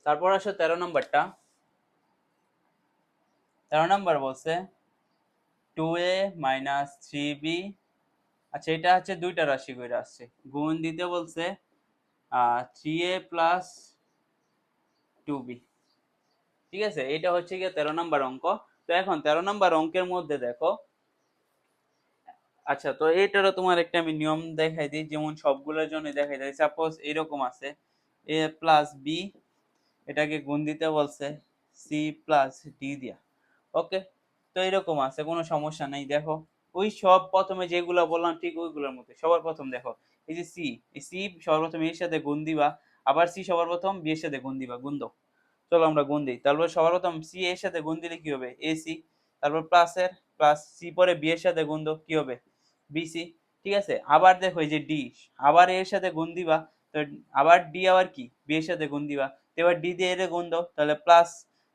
তারপর আসো 13 নম্বরটা। 13 নম্বর বলছে 2a মাইনাস 3b, আচ্ছা এটা হচ্ছে দুইটা রাশি করে আসছে, গুণ দিতে বলছে 3a প্লাস 2b। ঠিক আছে, এটা হচ্ছে গিয়ে 13 নম্বর অঙ্ক। তো এখন 13 নম্বর অঙ্কের মধ্যে দেখো, আচ্ছা তো এইটারও তোমার একটা আমি নিয়ম দেখাই দিই, যেমন সবগুলোর জন্য দেখাই দিই। সাপোজ এরকম আছে a প্লাস বি, এটাকে গুণ দিতে বলছে সি প্লাস ডি দিয়া। ওকে, তো এরকম আছে, কোনো সমস্যা নেই। দেখো ওই সব প্রথমে যেগুলো বললাম ঠিক ওইগুলোর মধ্যে, সবার প্রথম দেখো এই যে সি, এই সি সর্বপ্রথম এর সাথে গুণ দিবা, আবার সি সবার প্রথম বি এর সাথে গুণ দিবা, গুণ দাও। চলো আমরা গুণ দিই, তারপর সবার প্রথম সি এর সাথে গুণ দিলে কি হবে এসি, তারপর প্লাসের প্লাস সি পরে বি এর সাথে গুণ দাও, কি হবে বিসি। ঠিক আছে, আবার দেখো এই যে ডি, আবার এর সাথে গুণ দিবা, তো আবার ডি আবার কি বি এর সাথে গুণ দিবা, তো এবার ডি দিয়ে এর গুণ দাও, তাহলে প্লাস,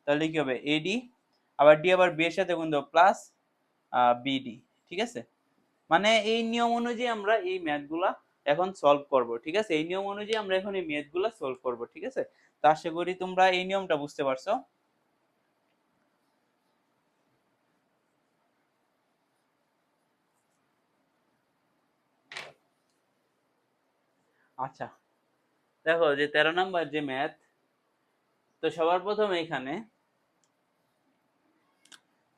তাহলে কি হবে এডি, আবার ডি আবার বি এর সাথে গুণ দাও প্লাস বিডি। ঠিক আছে, মানে এই নিয়ম অনুযায়ী আমরা এই ম্যাথগুলা এখন সলভ করব। ঠিক আছে, এই নিয়ম অনুযায়ী আমরা এখন এই ম্যাথগুলা সলভ করব। ঠিক আছে, তো আশা করি তোমরা এই নিয়মটা বুঝতে পারছো। আচ্ছা, দেখো যে 13 নাম্বার যে ম্যাথ, তো সবার প্রথমে এখানে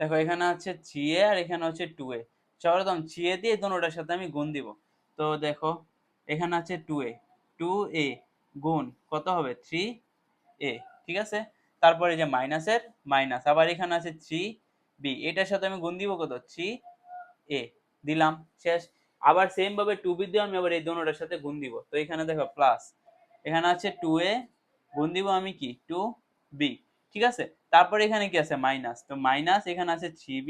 দেখো এখানে আছে 3a আর এখানে হচ্ছে 2a, সবার প্রথম 3a দিয়ে দোনোটার সাথে আমি গুণ দিব। তো দেখো এখানে আছে 2a, 2a গুণ কত হবে 3a। ঠিক আছে, তারপরে যে মাইনাসের মাইনাস, আবার এখানে আছে 3b, এটার সাথে আমি গুণ দিব কত 3a, দিলাম, শেষ। আবার সেম ভাবে 2b দিয়ে আমি আবার এই দোনোটার সাথে গুণ দিব, তো এখানে দেখো প্লাস, এখানে আছে 2a, গুণ দিব আমি কি 2b। ঠিক আছে, তারপর এখানে কি আছে মাইনাস, তো মাইনাস, এখানে আছে 3b,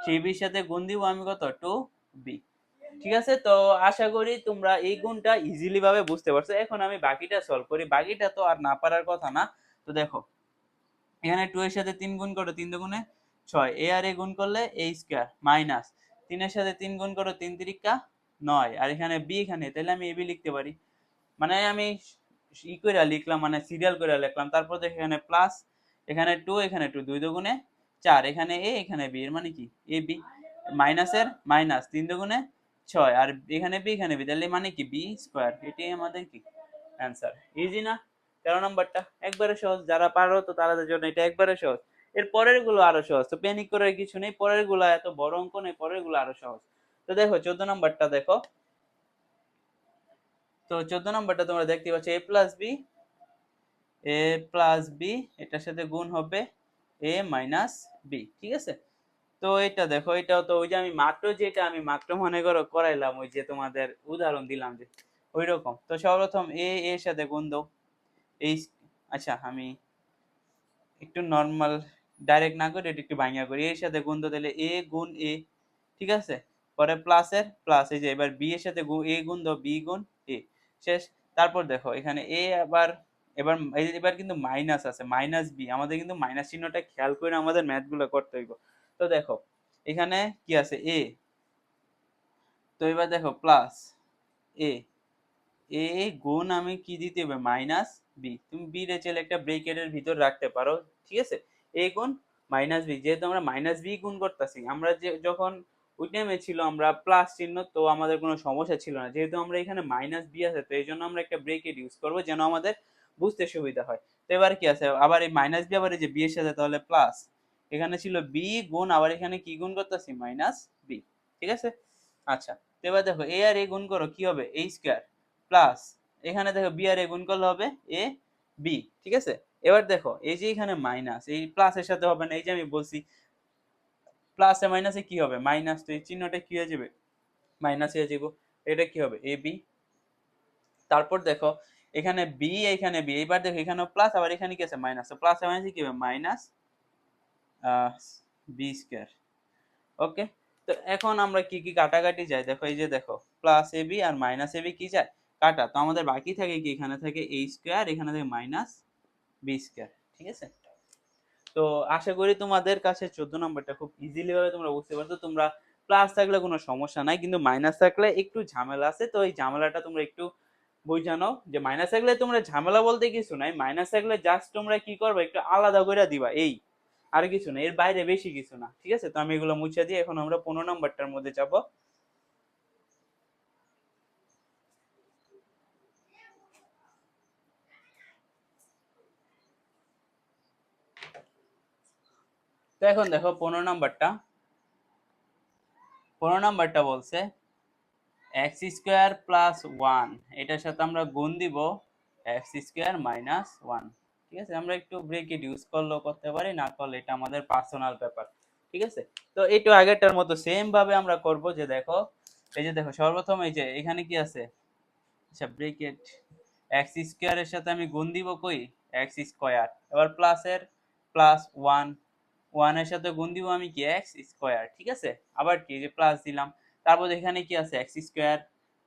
3b এর সাথে গুণ দিব আমি কত 2b। ঠিক আছে, তো আশা করি তোমরা এই গুণটা ইজিলি ভাবে বুঝতে পারছো। এখন আমি বাকিটা সলভ করি, বাকিটা তো আর না পারার কথা না। তো দেখো এখানে 2 এর সাথে 3 গুণ করো, 3 দুগুণে 6, এ আর এ গুণ করলে a স্কয়ার, মাইনাস 3 এর সাথে 3 গুণ করো, 3 তিরিকা 9, আর এখানে b, এখানে তাহলে আমি ab লিখতে পারি। মানে আমি ই করে লিখলাম, মানে সিরিয়াল করে লিখলাম। তারপর দেখো এখানে প্লাস, এখানে 2, এখানে 2, 2 দুগুণে 4, এখানে এ এখানে বি, এর মানে কি এ বি। মাইনাসের মাইনাস 3 দুগুণে 6, আর এখানে বি এখানে বি, তাহলে মানে কি বি স্কয়ার। এটাই আমাদের কি অ্যান্সার। ইজি না? 13 নাম্বারটা একবারে সহজ, যারা পারো তো তাদের জন্য এটা একবারে সহজ। এর পরের গুলো আরো সহজ, তো প্যানিক করার কিছু নেই, পরের গুলো এত বড় অঙ্ক নেই, পরের গুলো আরো সহজ। তো দেখো 14 নাম্বারটা দেখো। তো 14 নাম্বারটা তোমরা দেখতে পাচ্ছ এ প্লাস বি, এ প্লাস বি এটার সাথে গুণ হবে এ মাইনাস বি, ঠিক আছে? তো এটা দেখো, এটাও তো ওই যে আমি মাত্র মনে করো করাইলাম, ওই যে তোমাদের উদাহরণ দিলাম যে ওই রকম। তো সর্বপ্রথম এ এর সাথে গুণ দাও এই, আচ্ছা আমি একটু নরমাল ডাইরেক্ট না করে এটা একটু ভাঙা করি। এর সাথে গুণ দাও, তাহলে এ গুণ এ, ঠিক আছে? পরে প্লাসের প্লাস, এই যে এবার বি এর সাথে এ গুণ দাও, বি গুণ এ, শেষ। তারপর দেখো এখানে এ আবার এবার এবার কিন্তু মাইনাস আছে, মাইনাস বি, আমাদের কিন্তু মাইনাস চিহ্নটা খেয়াল করে আমাদের ম্যাথ গুলো করতে হইব। তো দেখো এখানে কি আছে এ, তো এবার দেখো প্লাস এ, এ গুণ আমি কি দিতে হবে মাইনাস বি, তুমি বি রে চাইলে একটা ব্রেকেটের ভিতর রাখতে পারো, ঠিক আছে? এ গুণ মাইনাস বি, যেহেতু আমরা মাইনাস বি গুণ করতেছি, আমরা যে যখন ওই টাইমে ছিল আমরা প্লাস চিহ্ন, তো আমাদের কোনো সমস্যা ছিল না, যেহেতু আমরা এখানে মাইনাস বি আছে, তো এই জন্য আমরা একটা ব্রেকেট ইউজ করবো যেন আমাদের বুঝতে সুবিধা হয়। তো এবার কি আছে আবার এই মাইনাস বি, আবার এই যে বি এর সাথে তাহলে প্লাস, এখানে ছিল বি গুণ, আবার এখানে কি গুণ করতেছি মাইনাস বি, ঠিক আছে? আচ্ছা, তো এবার দেখো এ আর এ গুণ করো কি হবে এ স্কয়ার, প্লাস এখানে দেখো বি আর এ গুণ করলে হবে এ বি, ঠিক আছে? এবার দেখো এই যে এখানে মাইনাস, এই প্লাসের সাথে হবে না, এই যে আমি বলছি প্লাসে মাইনাসে কি হবে মাইনাস, তো এই চিহ্নটা কি হয়ে যাবে মাইনাস হয়ে যাবে, এটা কি হবে এ বি। তারপর দেখো এখানে বি এখানে বি, এবার দেখো এখানে প্লাস, আবার এখানে কি আছে মাইনাস, তো প্লাসে মাইনাসে কি হবে মাইনাস বি স্কয়ার। ওকে, তো এখন আমরা কি কি কাটাকাটি যায় দেখো, এই যে দেখো plus A B R minus A B কি যায় কাটা, তো আমাদের বাকি থাকে কি এখানে থাকে a স্কয়ার, এখানে থাকে মাইনাস বি স্কয়ার, ঠিক আছে? তো আশা করি তোমাদের কাছে 14 নম্বরটা খুব ইজিলি ভাবে তোমরা বুঝতে পারছো। তোমরা প্লাস থাকলে কোনো সমস্যা নাই, কিন্তু মাইনাস থাকলে একটু ঝামেলা আছে, তো এই ঝামেলাটা তোমরা একটু বুঝে নাও। যে মাইনাস থাকলে তোমরা ঝামেলা বলতে কিছু নাই, মাইনাস থাকলে জাস্ট তোমরা কি করবে একটু আলাদা করে দিবা, এই আর কিছু না, এর বাইরে বেশি কিছু না, ঠিক আছে? তো আমি এগুলো মুছে দিই, এখন আমরা 15 নম্বরটার মধ্যে যাব। তো এখন দেখো 15 নাম্বারটা বলছে এক্স স্কোয়ার প্লাস ওয়ান, এটার সাথে আমরা গুণ দিব এক্স স্কোয়ার মাইনাস ওয়ান, ঠিক আছে? আমরা একটু ব্রেকেট ইউজ করলেও করতে পারি, না করলে এটা আমাদের পার্সোনাল ব্যাপার, ঠিক আছে? তো একটু আগেরটার মতো সেম ভাবে আমরা করব। যে দেখো এই যে দেখো সর্বপ্রথম এই যে এখানে কি আছে, আচ্ছা ব্রেকেট এক্স স্কোয়ারের সাথে আমি গুণ দিব কই এক্স স্কোয়ার, এবার প্লাসের প্লাস ওয়ান, ওয়ানের সাথে গুণ দিব আমি কি এক্স স্কোয়ার, ঠিক আছে? আবার কি যে প্লাস দিলাম, তারপর এখানে কি আছে এক্স স্কোয়ার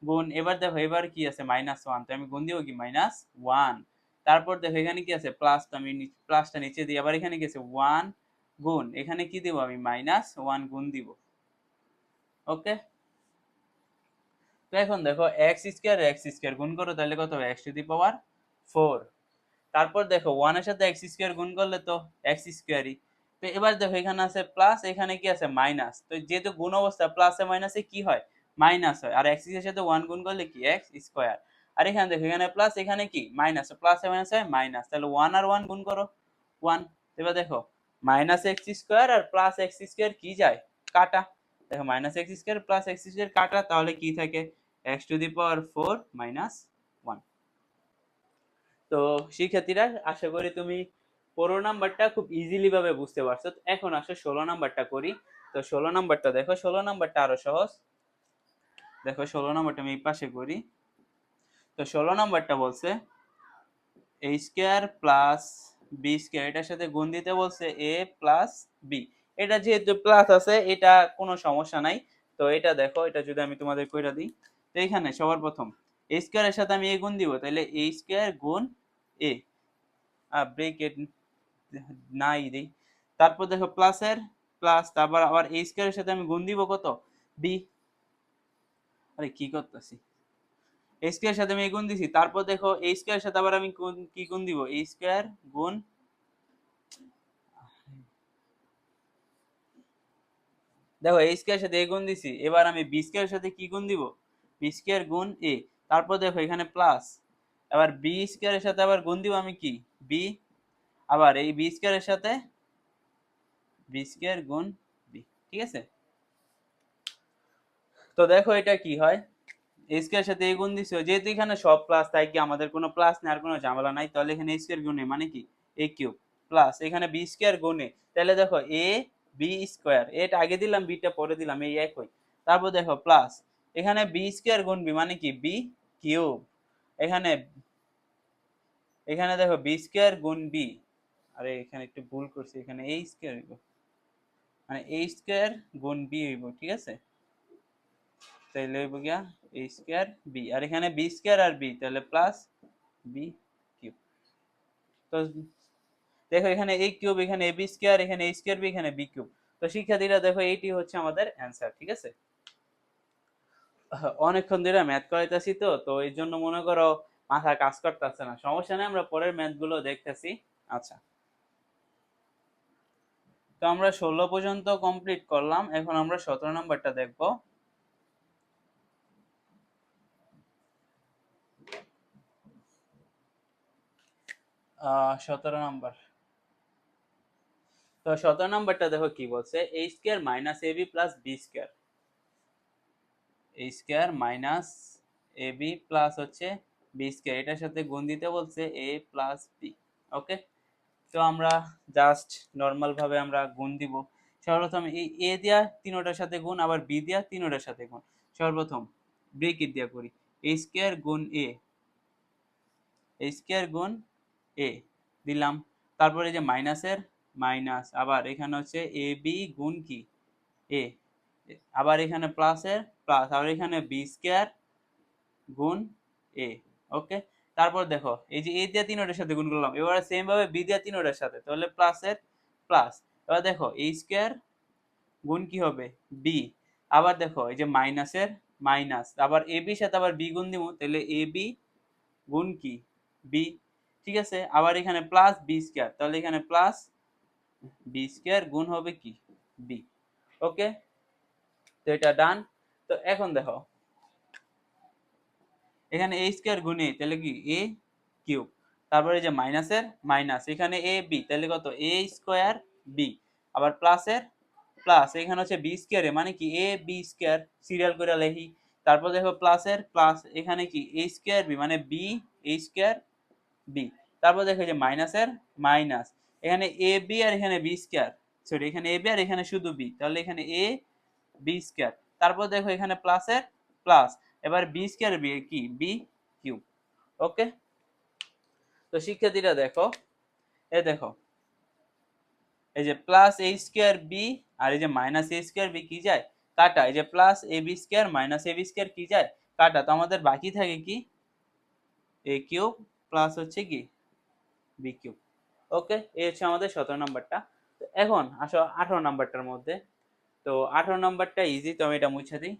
গুণ, এবার দেখো এবার কি আছে মাইনাস ওয়ান, তো আমি গুণ দিব কি মাইনাস ওয়ান, তারপর দেখো এখানে কি আছে প্লাস, তো আমি প্লাসটা নিচে দিই, আবার এখানে কি আছে ওয়ান গুণ, এখানে কি দিব আমি মাইনাস ওয়ান গুণ দিব। ওকে, তো এখন দেখো এক্স স্কোয়ার গুণ করো, তাহলে কত হবে x to the power four. তারপর দেখো ওয়ানের সাথে এক্স স্কোয়ার গুণ করলে তো এক্স স্কোয়ারই। তো এবার দেখো এখানে আছে প্লাস, এখানে কি আছে মাইনাস, তো যেহেতু গুণ অবস্থা প্লাসে মাইনাসে কি হয় মাইনাস হয়, আর এক্স এর সাথে ওয়ান গুণ করলে কি এক্স স্কোয়ার। আর এখানে দেখো এখানে প্লাস এখানে কি মাইনাস, প্লাসে মাইনাসে মাইনাস, তাহলে ওয়ান আর ওয়ান গুণ করো ওয়ান। এবার দেখো মাইনাস এক্স স্কোয়ার আর প্লাস এক্স স্কোয়ার কি যায় কাটা, দেখো minus X square plus X square কাটা, তাহলে কি থাকে X to the power four minus one. তো শিক্ষার্থীরা আশা করি তুমি 15 নাম্বারটা খুব ইজিলি ভাবে বুঝতে পারছো। এখন আসো 16 নাম্বারটা করি। তো 16 নাম্বারটা দেখো, 16 নাম্বারটা আরো সহজ। দেখো 16 নাম্বারটা আমি এই পাশে করি। তো 16 নাম্বারটা বলছে এ স্কোয়ার প্লাস বি স্কোয়ার, এটার সাথে গুণ দিতে বলছে এ প্লাস বি। এটা যেহেতু প্লাস আছে এটা কোনো সমস্যা নাই। তো এটা দেখো, এটা যদি আমি তোমাদের কইরা দিই, তো এখানে সবার প্রথম এ স্কোয়ারের সাথে আমি এ গুণ দিব, তাহলে এ স্কোয়ার গুণ এ, ব্রেকেট নাই দিই, তারপর দেখো প্লাসের প্লাস, তারপর আবার এ স্কোয়ারের সাথে আমি গুণ দিব কত বি, আরে কি করতেছি এ স্কয়ারের সাথে আমি গুণ দিছি, তারপর দেখো এ স্কয়ারের সাথে আবার আমি কি গুণ দিব, এ স্কয়ার গুণ, দেখো এ স্কয়ারের সাথে এ গুণ দিছি, এবার আমি বি স্কয়ারের সাথে কি গুণ দিব, বি স্কয়ার গুণ এ, তারপর দেখো এখানে প্লাস, আবার বি স্কয়ারের সাথে আবার গুণ দিব আমি কি বি, আবার এই বি স্কয়ারের সাথে বি স্কয়ার গুণ বি, ঠিক আছে। তো দেখো এটা কি হয়, এ স্কয়ারের সাথে এ গুণ দিছো, যেহেতু এখানে সব প্লাস তাই কি আমাদের কোনো প্লাস নেই, কোনো ঝামেলা নাই, তাহলে এখানে এ স্কয়ার গুণে মানে কি এ কিউব, প্লাস এখানে বি স্কয়ার গুণে, তাহলে দেখো এ বি স্কয়ার, এটা আগে দিলাম বিটা পরে দিলাম এই একই, তারপর দেখো প্লাস এখানে বি স্কয়ার গুণ বি মানে কি বি কিউব, এখানে এখানে দেখো বি স্কয়ার গুণ বি, আরে এখানে একটু ভুল করছি, এখানে এ স্কয়ার হইব, মানে এ স্কয়ার গুণ বি হইব, ঠিক আছে, তাহলে হইব গিয়া এ স্কয়ার বি, আর এখানে বি স্কয়ার আর বি, তাহলে প্লাস বি কিউব। তো দেখো এখানে এ কিউব, এখানে এ বি স্কয়ার, এখানে এ স্কয়ার বি, এখানে বি কিউব। তো শিক্ষার্থীরা দেখো এইটি হচ্ছে আমাদের অ্যান্সার, ঠিক আছে। অনেকক্ষণ ধরে ম্যাথ করাইতেছি, তো তো এই জন্য মনে করো মাথা কাজ করতেছে না, সমস্যা নেই, আমরা পরের ম্যাথ গুলো দেখতেছি। আচ্ছা, তো আমরা 16 পর্যন্ত কমপ্লিট করলাম, এখন আমরা 17 নাম্বারটা দেখব। 17 নাম্বার, তো 17 নাম্বারটা দেখো কি বলছে, a square minus ab plus b square, a square minus ab plus হচ্ছে b স্কয়ার, এটার সাথে গুণ দিতে বলছে a প্লাস b। ওকে, তো আমরা জাস্ট নরমাল ভাবে আমরা গুণ দিব। সর্বপ্রথম এই a দিয়া তিনোটার সাথে গুণ, আবার b দিয়া তিনোটার সাথে গুণ। সর্বপ্রথম ব্রেকেট দিয়া করি, a স্কয়ার গুণ a স্কয়ার গুণ a দিলাম, তারপরে যে মাইনাসের মাইনাস, আবার এখানে হচ্ছে এ বি গুণ কি এ, আবার এখানে প্লাসের প্লাস, আবার এখানে বি স্কয়ার গুণ এ। ওকে, তারপর দেখো এই যে এ দিয়ে তিনটার সাথে গুণ করলাম, এবার সেম ভাবে বি দিয়ে তিনটার সাথে, তাহলে প্লাসের প্লাস, এবার দেখো এ স্কয়ার গুণ কি হবে বি, আবার দেখো এই যে মাইনাসের মাইনাস, আবার এ বির সাথে আবার বি গুণ দিব, তাহলে এ বি গুণ কি বি, ঠিক আছে, আবার এখানে প্লাস বি স্কয়ার, তাহলে এখানে প্লাস বি স্কয়ার গুণ হবে কি বি। ওকে, তো এটা ডান। তো এখন দেখো এখানে a স্কয়ার গুণ a, তাহলে কি a কিউব, তারপরে যে মাইনাসের মাইনাস, এখানে a b, তাহলে কত a স্কয়ার b, আবার প্লাসের প্লাস, এখানে হচ্ছে b স্কয়ার এ মানে কি a b স্কয়ার, সিরিয়াল করে লিখি, তারপর দেখো প্লাসের প্লাস, এখানে কি a স্কয়ার b মানে b a স্কয়ার b, তারপর দেখো যে মাইনাসের মাইনাস, এখানে a b আর এখানে b স্কয়ার, সরি এখানে a b আর এখানে শুধু b, তাহলে এখানে a b স্কয়ার, তারপর দেখো এখানে প্লাসের প্লাস, এবার বি স্কয়ার বি কি বি কিউব। ওকে, তো শিক্ষার্থীরা দেখো, এই দেখো এই যে প্লাস এ স্কয়ার বি আর এই যে মাইনাস এ স্কয়ার বি কি যায় কাটা, এই যে plus A B square minus A B square কি যায় কাটা, তো আমাদের বাকি থাকে কি এ কিউব প্লাস হচ্ছে কি বি কিউব। ওকে, এই হচ্ছে আমাদের 17 নাম্বারটা। তো এখন আসো 18 নাম্বারটার মধ্যে, তো 18 নাম্বারটা ইজি, তো আমি এটা মুছে দিই।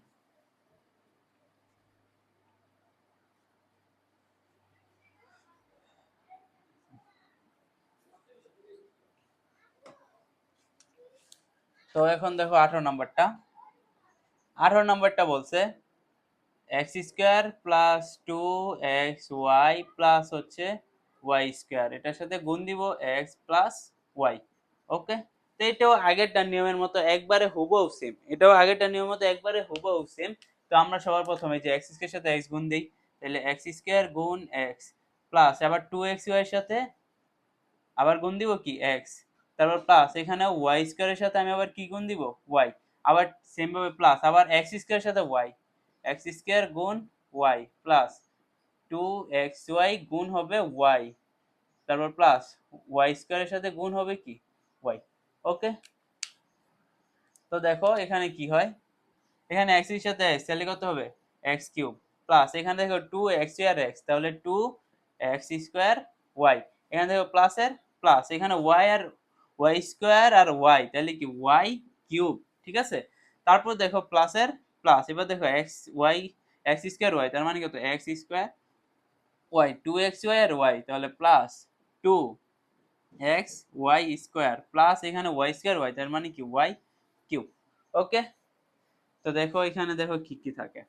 তো এখন দেখো 18 নাম্বারটা, 18 নাম্বারটা বলছে X square plus two X Y plus হচ্ছে ওয়াই স্কোয়ার, এটার সাথে গুণ দিব এক্স প্লাস ওয়াই। ওকে, তো এটাও আগেরটা নিয়মের মতো একবারে হুবহু সেম, এটাও আগেরটা নিয়মের মতো একবারে হুবহু সেম। তো আমরা সবার প্রথমে যে এক্স স্কোয়ার সাথে এক্স গুণ দিই, তাহলে এক্স স্কোয়ার গুণ এক্স প্লাস, আবার টু এক্স ওয়াই এর সাথে আবার গুণ দিব কি এক্স, তারপর প্লাস এখানে ওয়াই স্কোয়ারের সাথে আমি আবার কি গুণ দিব ওয়াই, আবার সেম ভাবে প্লাস, আবার এক্স স্কোয়ারের সাথে ওয়াই, এক্স স্কোয়ার গুণ Y plus two X Y গুণ হবে ওয়াই, তারপর প্লাস ওয়াই স্কোয়ারের সাথে গুণ হবে কি ওয়াই। ওকে, তো দেখো এখানে কি হয়, এখানে এক্স এর সাথে এক্স, তাহলে কত হবে এক্স কিউব, প্লাস এখানে দেখো টু এক্স আর এক্স, তাহলে টু এক্স স্কোয়ার ওয়াই, এখানে দেখো প্লাসের প্লাস, এখানে ওয়াই আর ওয়াই স্কোয়ার আর ওয়াই, তাহলে কি ওয়াই কিউব, ঠিক আছে, তারপর দেখো প্লাসের প্লাস, এবার দেখো X Y X square Y, তার মানে কত X square Y, 2x Y আর ওয়াই, তাহলে plus 2x Y square plus এখানে ওয়াই স্কোয়ার ওয়াই, তার মানে কি ওয়াই কিউব। ওকে, তো দেখো এখানে দেখো কি কি থাকে।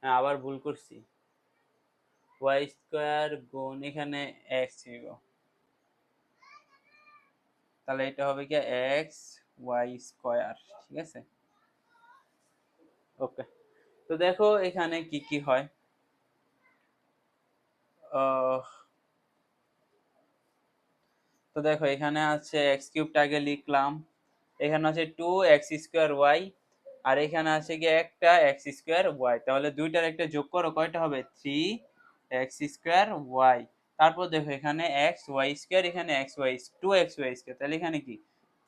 আবার ভুল করছি, ওয়াই স্কোয়ার গুণ এখানে এক্স ছিল, তাহলে এটা হবে কি এক্স ওয়াই স্কোয়ার, ঠিক আছে। ওকে, তো দেখো এখানে কি কি হয়। তো দেখো এখানে আছে এক্স কিউবটা আগে লিখলাম, এখানে আছে 2x স্কোয়ার ওয়াই, আর এখানে আছে কি একটা এক্স স্কোয়ার ওয়াই, তাহলে দুইটার একটা যোগ করো, কয়টা হবে 3x স্কোয়ার ওয়াই। তারপর দেখো এখানে এক্স ওয়াই স্কোয়ার, এখানে X Y 2x Y square, তাহলে এখানে কি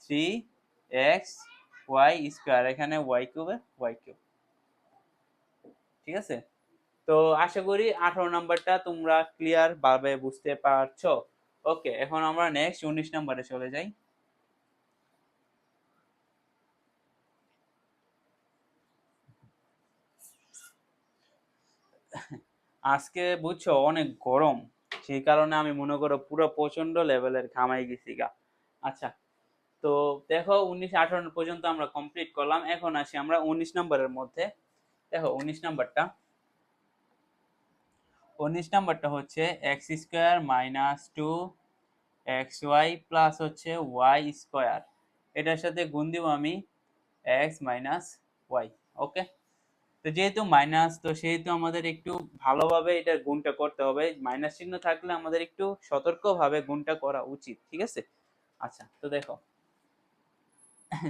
3x ওয়াই স্কোয়ার, এখানে ওয়াই কিউবে ওয়াই কিউব, ঠিক আছে। তো আশা করি 18 নাম্বারটা তোমরা ক্লিয়ার ভাবে বুঝতে পারছো। ওকে, এখন আমরা নেক্সট 19 নাম্বারে চলে যাই। আজকে বুঝছো অনেক গরম, সেই কারণে আমি মনে করো পুরো প্রচন্ড লেভেলের ঘামাই গেছি গা। আচ্ছা, তো দেখো 19 18 পর্যন্ত আমরা কমপ্লিট করলাম, এখন আসি আমরা 19 নাম্বারের মধ্যে। দেখো 19 নাম্বারটা হচ্ছে x square minus 2xy plus হচ্ছে ওয়াই স্কোয়ার, এটার সাথে গুণ দিব আমি এক্স মাইনাস ওয়াই। ওকে, তো যেহেতু মাইনাস, তো সেহেতু আমাদের একটু ভালোভাবে এটা গুণটা করতে হবে, মাইনাস চিহ্ন থাকলে আমাদের একটু সতর্কভাবে গুণটা করা উচিত, ঠিক আছে। আচ্ছা, তো দেখো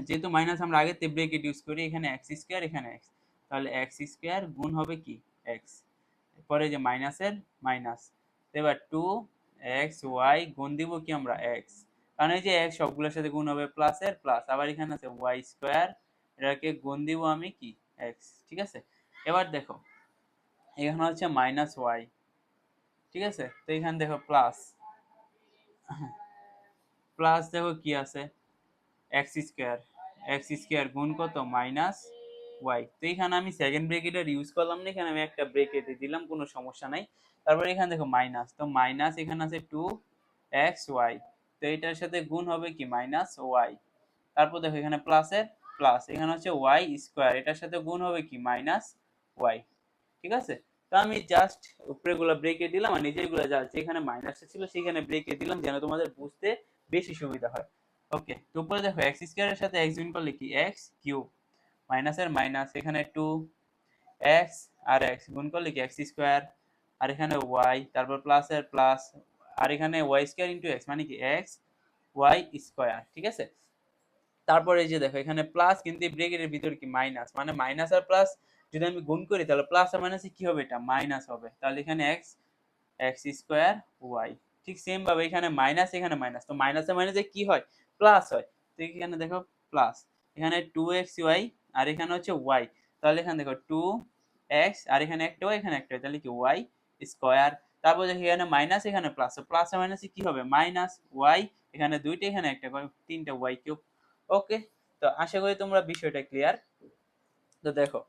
যেহেতু মাইনাস আমরা আগে তে ব্রেকেট ইউজ করি, এখানে এক্স স্কোয়ার এখানে এক্স, তাহলে এক্স স্কোয়ার গুণ হবে কি এক্স, পরে যে মাইনাসের মাইনাস, এবার 2xy গুণ দিব কি আমরা এক্স, কারণ এই যে এক্স সবগুলোর সাথে গুণ হবে প্লাসের প্লাস, আবার এখানে আছে ওয়াই স্কোয়ার, এটাকে গুণ দিব আমি কি এক্স, ঠিক আছে। এবার দেখো এখানে হচ্ছে মাইনাস ওয়াই, ঠিক আছে, তো এখানে দেখো প্লাস, প্লাস দেখো কি আছে এক্স স্কোয়ার, এক্স স্কোয়ার গুণ কত মাইনাস ওয়াই, তো এখানে আমি সেকেন্ড ব্রেকেটের ইউজ করলাম না, এখানে আমি একটা ব্রেকেটে দিলাম, কোনো সমস্যা নাই। তারপরে এখানে দেখো মাইনাস, তো মাইনাস এখানে আছে 2xy, তো এটার সাথে গুণ হবে কি মাইনাস ওয়াই, তারপর দেখো এখানে প্লাসের প্লাস, এখানে হচ্ছে ওয়াই স্কোয়ার, এটার সাথে গুণ হবে কি মাইনাস ওয়াই, ঠিক আছে। তো আমি জাস্ট উপরেগুলো ব্রেকে দিলাম, আর নিচেরগুলো যা যেখানে মাইনাসটা ছিল সেখানে ব্রেকে দিলাম, যেন তোমাদের বুঝতে বেশি সুবিধা হয়। ওকে, তো উপরে দেখো এক্স স্কোয়ারের সাথে এক্স গুণ করলে কি এক্স কিউব, মাইনাসের মাইনাস, এখানে 2x আর এক্স গুণ করলে কি এক্স স্কোয়ার, আর এখানে ওয়াই, তারপর প্লাসের প্লাস, আর এখানে ওয়াই স্কোয়ার ইন্টু এক্স মানে কি এক্স ওয়াই স্কোয়ার, ঠিক আছে। তারপরে এই যে দেখো এখানে প্লাস, কিন্তু এই ব্রেকেটের ভিতরে কি মাইনাস, মানে মাইনাস আর প্লাস যদি আমি গুণ করি তাহলে প্লাস আর মাইনাসে কি হবে, এটা মাইনাস হবে, তাহলে এখানে এক্স এক্স স্কোয়ার ওয়াই। ঠিক সেম ভাবে এখানে মাইনাস এখানে মাইনাস, তো মাইনাসে মাইনাসে কি হয় প্লাস হয়, তো এখানে দেখো প্লাস, এখানে 2xy আর এখানে হচ্ছে ওয়াই, তাহলে এখানে দেখো 2x আর এখানে একটা ওয়াই এখানে একটা ওয়াই, তাহলে কি ওয়াই স্কোয়ার। তারপর দেখো এখানে মাইনাস এখানে প্লাস, তো প্লাস আর মাইনাসে কি হবে মাইনাস ওয়াই, এখানে দুইটা এখানে একটা, তিনটা ওয়াই কিউব। ওকে, তো আশা করি তোমরা বিষয়টা ক্লিয়ার। তো দেখো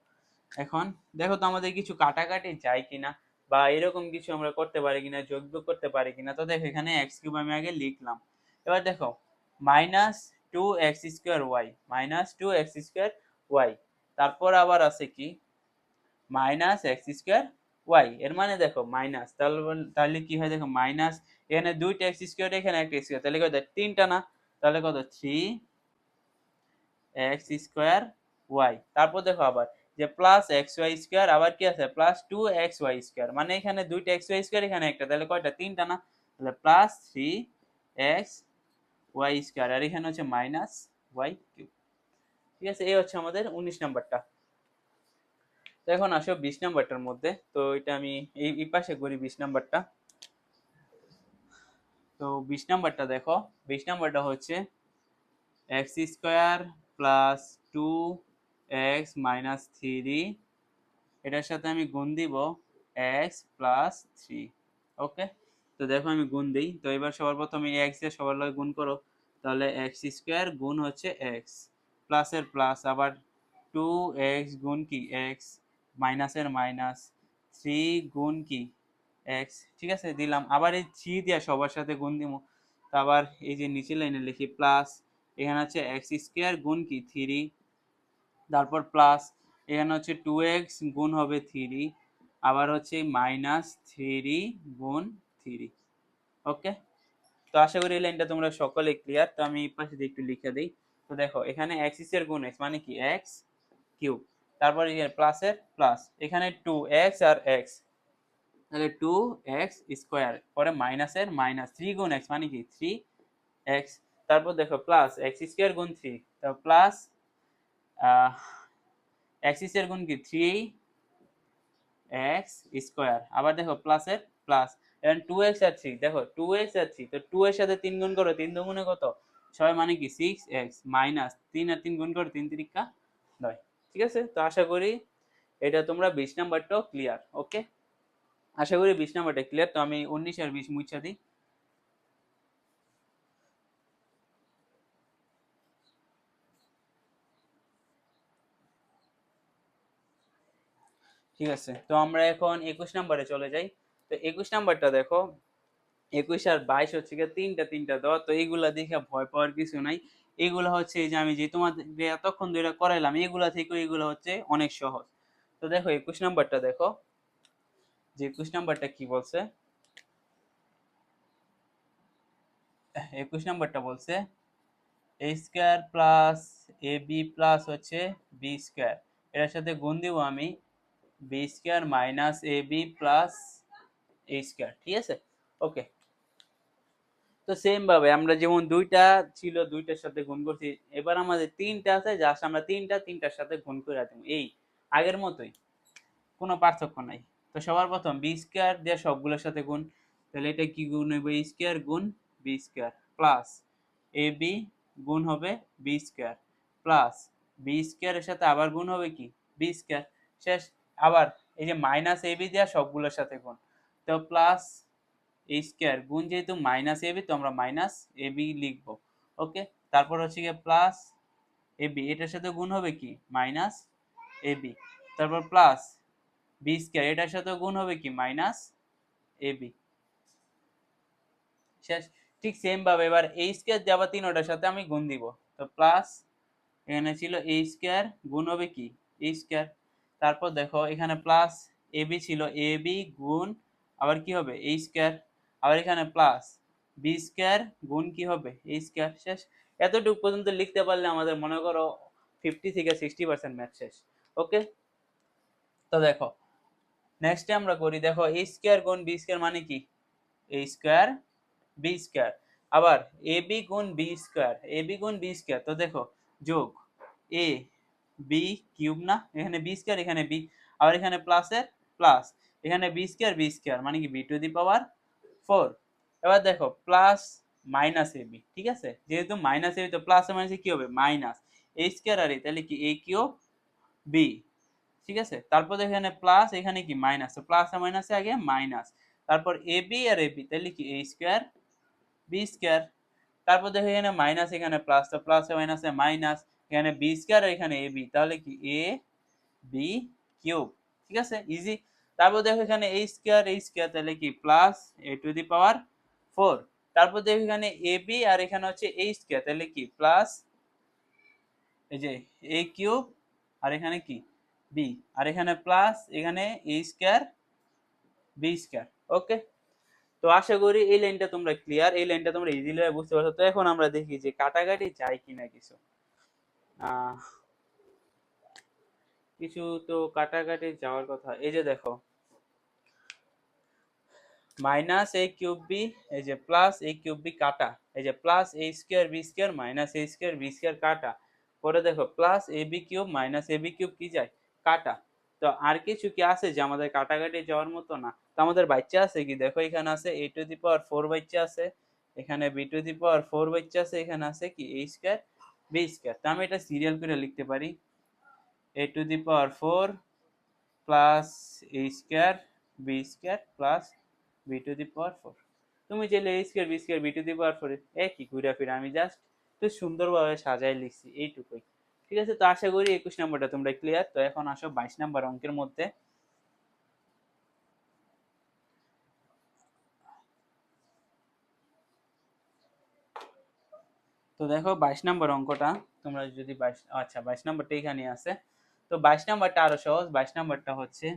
এখন দেখো তো আমাদের কিছু কাটাকাটি যায় কিনা, বা এরকম কিছু আমরা করতে পারি কিনা, যোগ বিয়োগ করতে পারি কিনা। তো দেখো এখানে এক্স কিউব আমি আগে লিখলাম, এবার দেখো minus 2x² Y, minus 2x² Y, তারপর আবার আছে কি মাইনাস x² ওয়াই, এর মানে দেখো মাইনাস, তাহলে কি হয় দেখো মাইনাস, এখানে দুইটা x², এখানে একটা x², তাহলে কত তিনটা না, তাহলে কত 3x² ওয়াই, তারপর দেখো আবার যে প্লাস xy², আবার কি আছে প্লাস 2xy², মানে এখানে দুইটা xy², এখানে একটা, তাহলে কয়টা তিনটা না, তাহলে প্লাস 3xy², আর এখানে হচ্ছে মাইনাস ওয়াই কিউব, ঠিক আছে। এই হচ্ছে আমাদের 19 নাম্বারটা। তো এখন আসো 20 নাম্বারটার মধ্যে, তো এটা আমি এই পাশে করি 20 নাম্বারটা। তো 20 নাম্বারটা দেখো, 20 নাম্বারটা হচ্ছে x² প্লাস 2x মাইনাস 3, এটার সাথে আমি গুণ দিব x প্লাস 3। ওকে, তো দেখো আমি গুণ দিই, তো এবার সবার প্রথমে x দিয়ে সবার লগে গুণ করো, তো তাহলে এক্স স্কোয়ার গুণ হচ্ছে এক্স প্লাসের প্লাস, আবার 2x গুণ কি এক্স মাইনাসের মাইনাস 3 গুণ কি এক্স, ঠিক আছে দিলাম। আবার এই 3 দিয়া সবার সাথে গুণ দিব, তো আবার এই যে নিচের লাইনে লিখি প্লাস, এখানে হচ্ছে এক্স স্কোয়ার গুণ কি 3, তারপর প্লাস এখানে হচ্ছে 2x গুণ হবে 3, আবার হচ্ছে মাইনাস 3 গুণ 3। ওকে, তো আশা করি এই লাইনটা তোমরা সকলে ক্লিয়ার। তো আমি এই পাশে দিয়ে একটু লিখে দিই। তো দেখো এখানে এক্স এর গুণ এক্স মানে কি এক্স কিউব, তারপর এর প্লাসের প্লাস, এখানে 2x আর x, তাহলে 2x স্কোয়ার, পরে মাইনাসের মাইনাস 3 গুণ x মানে কি 3x, তারপর দেখো প্লাস এক্স স্কোয়ার গুণ 3, তো প্লাস এক্স স্কোয়ার গুণ কি 3x স্কোয়ার, আবার দেখো প্লাসের প্লাস, এখন 2x আর 3, দেখো 2x আর 3, তো 2 এর সাথে 3 গুণ করো, 3 দুগুণে কত 6 মানে কি 6x মাইনাস 3 আর 3 গুণ করো 3 তিরিকা 9। ঠিক আছে, তো আশা করি এটা তোমরা 20 নাম্বারটাও ক্লিয়ার। ওকে, আশা করি 20 নাম্বারটা ক্লিয়ার। তো আমি 19 আর 20 মুছা দিই। ঠিক আছে, তো আমরা এখন 21 নাম্বারে চলে যাই। তো 21 নাম্বারটা দেখো, 21 আর 22 হচ্ছে গিয়ে তিনটা তিনটা দেওয়া, তো এইগুলা দেখে ভয় পাওয়ার কিছু নাই। এইগুলা হচ্ছে এই যে আমি যে তোমাদের এতক্ষণ ধরে করাইলাম, এইগুলা থেকে এইগুলা হচ্ছে অনেক সহজ। তো দেখো 21 নাম্বারটা দেখো, যে 21 নাম্বারটা কি বলছে, 21 নাম্বারটা বলছে এ square plus A B plus হচ্ছে বি স্কোয়ার, এটার সাথে গুণ দিব আমি B square minus A B plus A square. ঠিক আছে, ওকে। তো সেম ভাবে আমরা যেমন দুইটা ছিল দুইটার সাথে গুণ করছি, এবার আমাদের তিনটা আছে, জাস্ট আমরা তিনটার সাথে গুণ করে দেবো, এই আগের মতোই, কোনো পার্থক্য নাই। তো সবার প্রথম বি স্কোয়ার দিয়ে সবগুলোর সাথে গুণ, তাহলে এটা কি গুণ হবে এ স্কোয়ার গুণ B square plus A B গুণ হবে বি স্কোয়ার প্লাস বি স্কোয়ারের সাথে আবার গুণ হবে কি বি স্কোয়ার, শেষ। আবার এই যে মাইনাস এ বি দেওয়া সবগুলোর সাথে গুণ, তো প্লাস এ স্কোয়ার গুণ যেহেতু মাইনাস এ বি, তো আমরা মাইনাস এ বি লিখবো। ওকে, তারপর হচ্ছে গিয়ে প্লাস এ বি, এটার সাথে গুণ হবে কি মাইনাস এ বি, তারপর প্লাস বি স্কোয়ার, এটার সাথে গুণ হবে কি মাইনাস এ বি, শেষ। ঠিক সেম ভাবে এবার এ স্কোয়ার দিয়ে আবার তিনোটার সাথে আমি গুণ দিব, তো প্লাস এখানে ছিল এ স্কোয়ার গুণ হবে কি এ স্কোয়ার, তারপর দেখো এখানে প্লাস এ বি ছিল, এ বি গুণ আবার কি হবে এ স্কোয়ার, আবার এখানে প্লাস বি স্কোয়ার গুণ কি হবে এ স্কোয়ার, শেষ। এতটুকু পর্যন্ত লিখতে পারলে আমাদের মনে করো 50 থেকে 60% ম্যাথ শেষ। ওকে, তো দেখো নেক্সটে আমরা করি, দেখো এ স্কোয়ার গুণ বি স্কোয়ার মানে কি এ স্কোয়ার বি স্কোয়ার, আবার এ বি গুণ বি স্কোয়ার, এ বি গুণ বি স্কোয়ার, তো দেখো যোগ এ বি কিউব না, এখানে বি স্কোয়ার এখানে বি, আবার এখানে প্লাসের প্লাস, এখানে বি স্কোয়ার মানে কি বি টু দি পাওয়ার 4। এবার দেখো প্লাস মাইনাস এ বি, ঠিক আছে, যেহেতু মাইনাস এ বি তো প্লাস মাইনাসে কি হবে মাইনাস এ স্কোয়ার আর এ, তাহলে কি এ কিউব বি, ঠিক আছে। তারপর এখানে প্লাস এখানে কি মাইনাস, তো প্লাস আর মাইনাসে আগে মাইনাস, তারপর A B R A B, তাহলে কি এ স্কোয়ার বি স্কোয়ার, তারপর দেখো এখানে মাইনাস এখানে প্লাস, তো প্লাস মাইনাসে মাইনাস, এখানে বি স্কোয়ার আর এখানে এ বি, তাহলে কি এ বি কিউব, ঠিক আছে ইজি। তারপর দেখো এখানে এ স্কোয়ার তাহলে কি plus A to the power 4, তারপর দেখো এখানে এ বি আর এখানে হচ্ছে এ স্কোয়ার, তাহলে কি প্লাস এই যে এ কিউব আর এখানে কি বি, আর এখানে প্লাস এখানে এ স্কোয়ার বি স্কোয়ার। ওকে, তো আশা করি এই লাইনটা তোমরা ক্লিয়ার, এই লাইনটা তোমরা ইজিলি বুঝতে পারছো। তো এখন আমরা দেখি যে কাটাকাটি যায় কিনা কিছু, কিছু তো কাটাকাটি যাওয়ার কথা। এই যে দেখো মাইনাস এ কিউব বি, এই যে প্লাস এ কিউব বি কাটা, এই যে plus A square B square minus A square B square কাটা, পরে দেখো plus A B cube minus A B cube কি যায় কাটা। তো আর কিছু কি আছে যে আমাদের কাটাকাটি যাওয়ার মতো না, তো আমাদের বাচ্চা আছে কি, দেখো এখানে আছে এ টু দি পাওয়ার 4 বাচ্চা আছে, এখানে বি টু দি পাওয়ার 4 বাচ্চা আছে, এখানে আছে কি এ স্কোয়ার বি স্কোয়ার, তো আমি এটা সিরিয়াল করে লিখতে পারি A to the power 4 plus A square B square plus B to the power 4। তুমি চাইলে A square B square B to the power 4 একই ঘুরে ফিরে আমি জাস্ট একটু সুন্দরভাবে সাজাই লিখছি, এইটুকুই। ঠিক আছে, তো আশা করি 21 নম্বরটা তোমরা ক্লিয়ার। তো এখন আসো 22 নম্বর অঙ্কের মধ্যে। তো দেখো 22 নম্বর অঙ্কটা, তোমরা যদি 22, আচ্ছা 22 নম্বরটা এখানে আছে। তো 22 নম্বরটা আরো সহজ। 22 নম্বরটা হচ্ছে,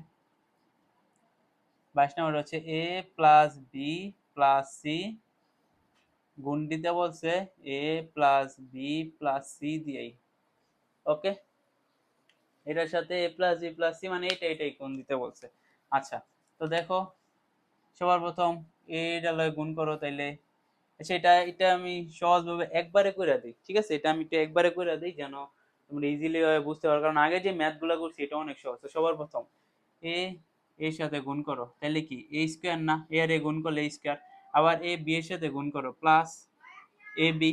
22 নম্বর হচ্ছে এ প্লাস বি প্লাস সি গুণ দিতে বলছে এ প্লাস বি প্লাস সি দিয়েই। ওকে, এটার সাথে এ প্লাস বি প্লাস সি মানে এটাই গুণ দিতে বলছে। আচ্ছা, তো দেখো সবার প্রথম এটা লয় গুণ করো তাইলে। আচ্ছা, এটা আমি সহজভাবে একবারে করে দিই। ঠিক আছে, এটা আমি একটু একবারে করে দিই যেন তোমরা ইজিলি বুঝতে পারো, কারণ আগে যে ম্যাথ গুলা করছি এটা অনেক সহজ। তো সবার প্রথম এ এর সাথে গুণ করো, তাহলে কি এ স্কোয়ার না, এ আর এ গুণ করলে এ স্কোয়ার। আবার এ বি এর সাথে গুণ করো প্লাস এ বি।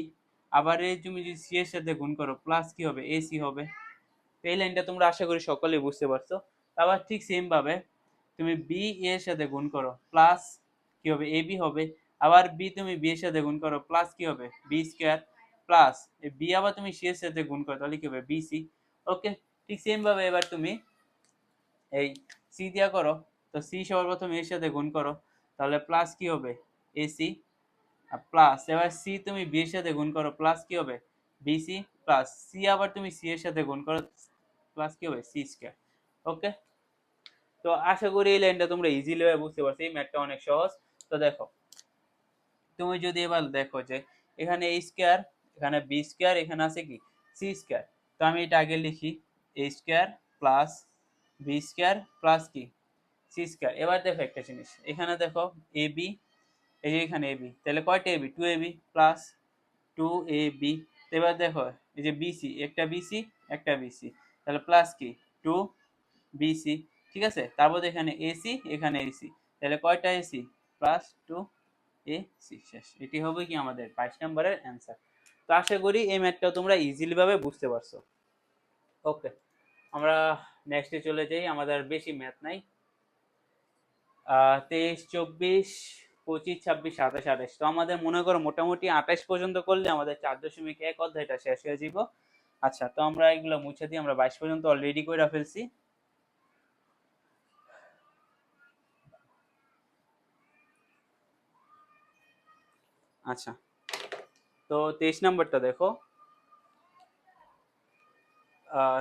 আবার এ তুমি যদি সি এর সাথে গুণ করো প্লাস কি হবে, এ সি হবে। তো এই লাইনটা তোমরা আশা করি সকলেই বুঝতে পারছো। আবার ঠিক সেম ভাবে তুমি বি এর সাথে গুণ করো প্লাস কি হবে, এ বি হবে। আবার বি তুমি বি এর সাথে গুণ করো প্লাস কি হবে, বি স্কোয়ার। প্লাস বি আবার তুমি সি এর সাথে গুণ করো তাহলে কি হবে, বি সি। ওকে, ঠিক সেম ভাবে এবার তুমি এই সি দিয়া করো। তো সি সবার প্রথম এর সাথে গুণ করো, তাহলে প্লাস কি হবে, এসি। প্লাস এবার সি তুমি বি এর সাথে গুণ করো প্লাস কি হবে, বিসি। প্লাস সি আবার তুমি সি এর সাথে গুণ করো প্লাস কি হবে, সি স্কয়ার। ওকে, তো আশা করি এই লাইনটা তোমরা ইজিলি বুঝতে পারছো, এই ম্যাথটা অনেক সহজ। তো দেখো তুমি যদি এবার দেখো যে এখানে এ স্কয়ার, এখানে বি স্কয়ার, এখানে আছে কি সি স্কয়ার। তো আমি এটা আগে লিখি, A square plus B square plus কি সি স্কয়ার। এবার দেখো একটা জিনিস, এখানে দেখো এ বি, এই যে এখানে এবি, তাহলে কয়টা A B, two A B plus two A B. এবার দেখো এই যে বিসি, একটা বিসি একটা বিসি, তাহলে প্লাস কি টু বিসি। ঠিক আছে, তারপর এখানে এসি এখানে এসি, তাহলে কয়টা AC, plus two A C. শেষ, এটি হবে কি আমাদের 22 নম্বরের অ্যান্সার। তো আশা করি এই ম্যাথটাও তোমরা ইজিলি ভাবে বুঝতে পারছো। ওকে, আমরা নেক্সটে চলে যাই, আমাদের বেশি ম্যাথ নাই। 23, 24, 25, 26, 27, 28। তো আমাদের মনে করো মোটামুটি 28 পর্যন্ত করলে আমাদের 4.1 অধ্যায়টা শেষ হয়ে যাব। আচ্ছা, তো আমরা এগুলো মুছে দিই, আমরা 22 পর্যন্ত অলরেডি করে ফেলছি। আচ্ছা, তো 23 নম্বরটা দেখো,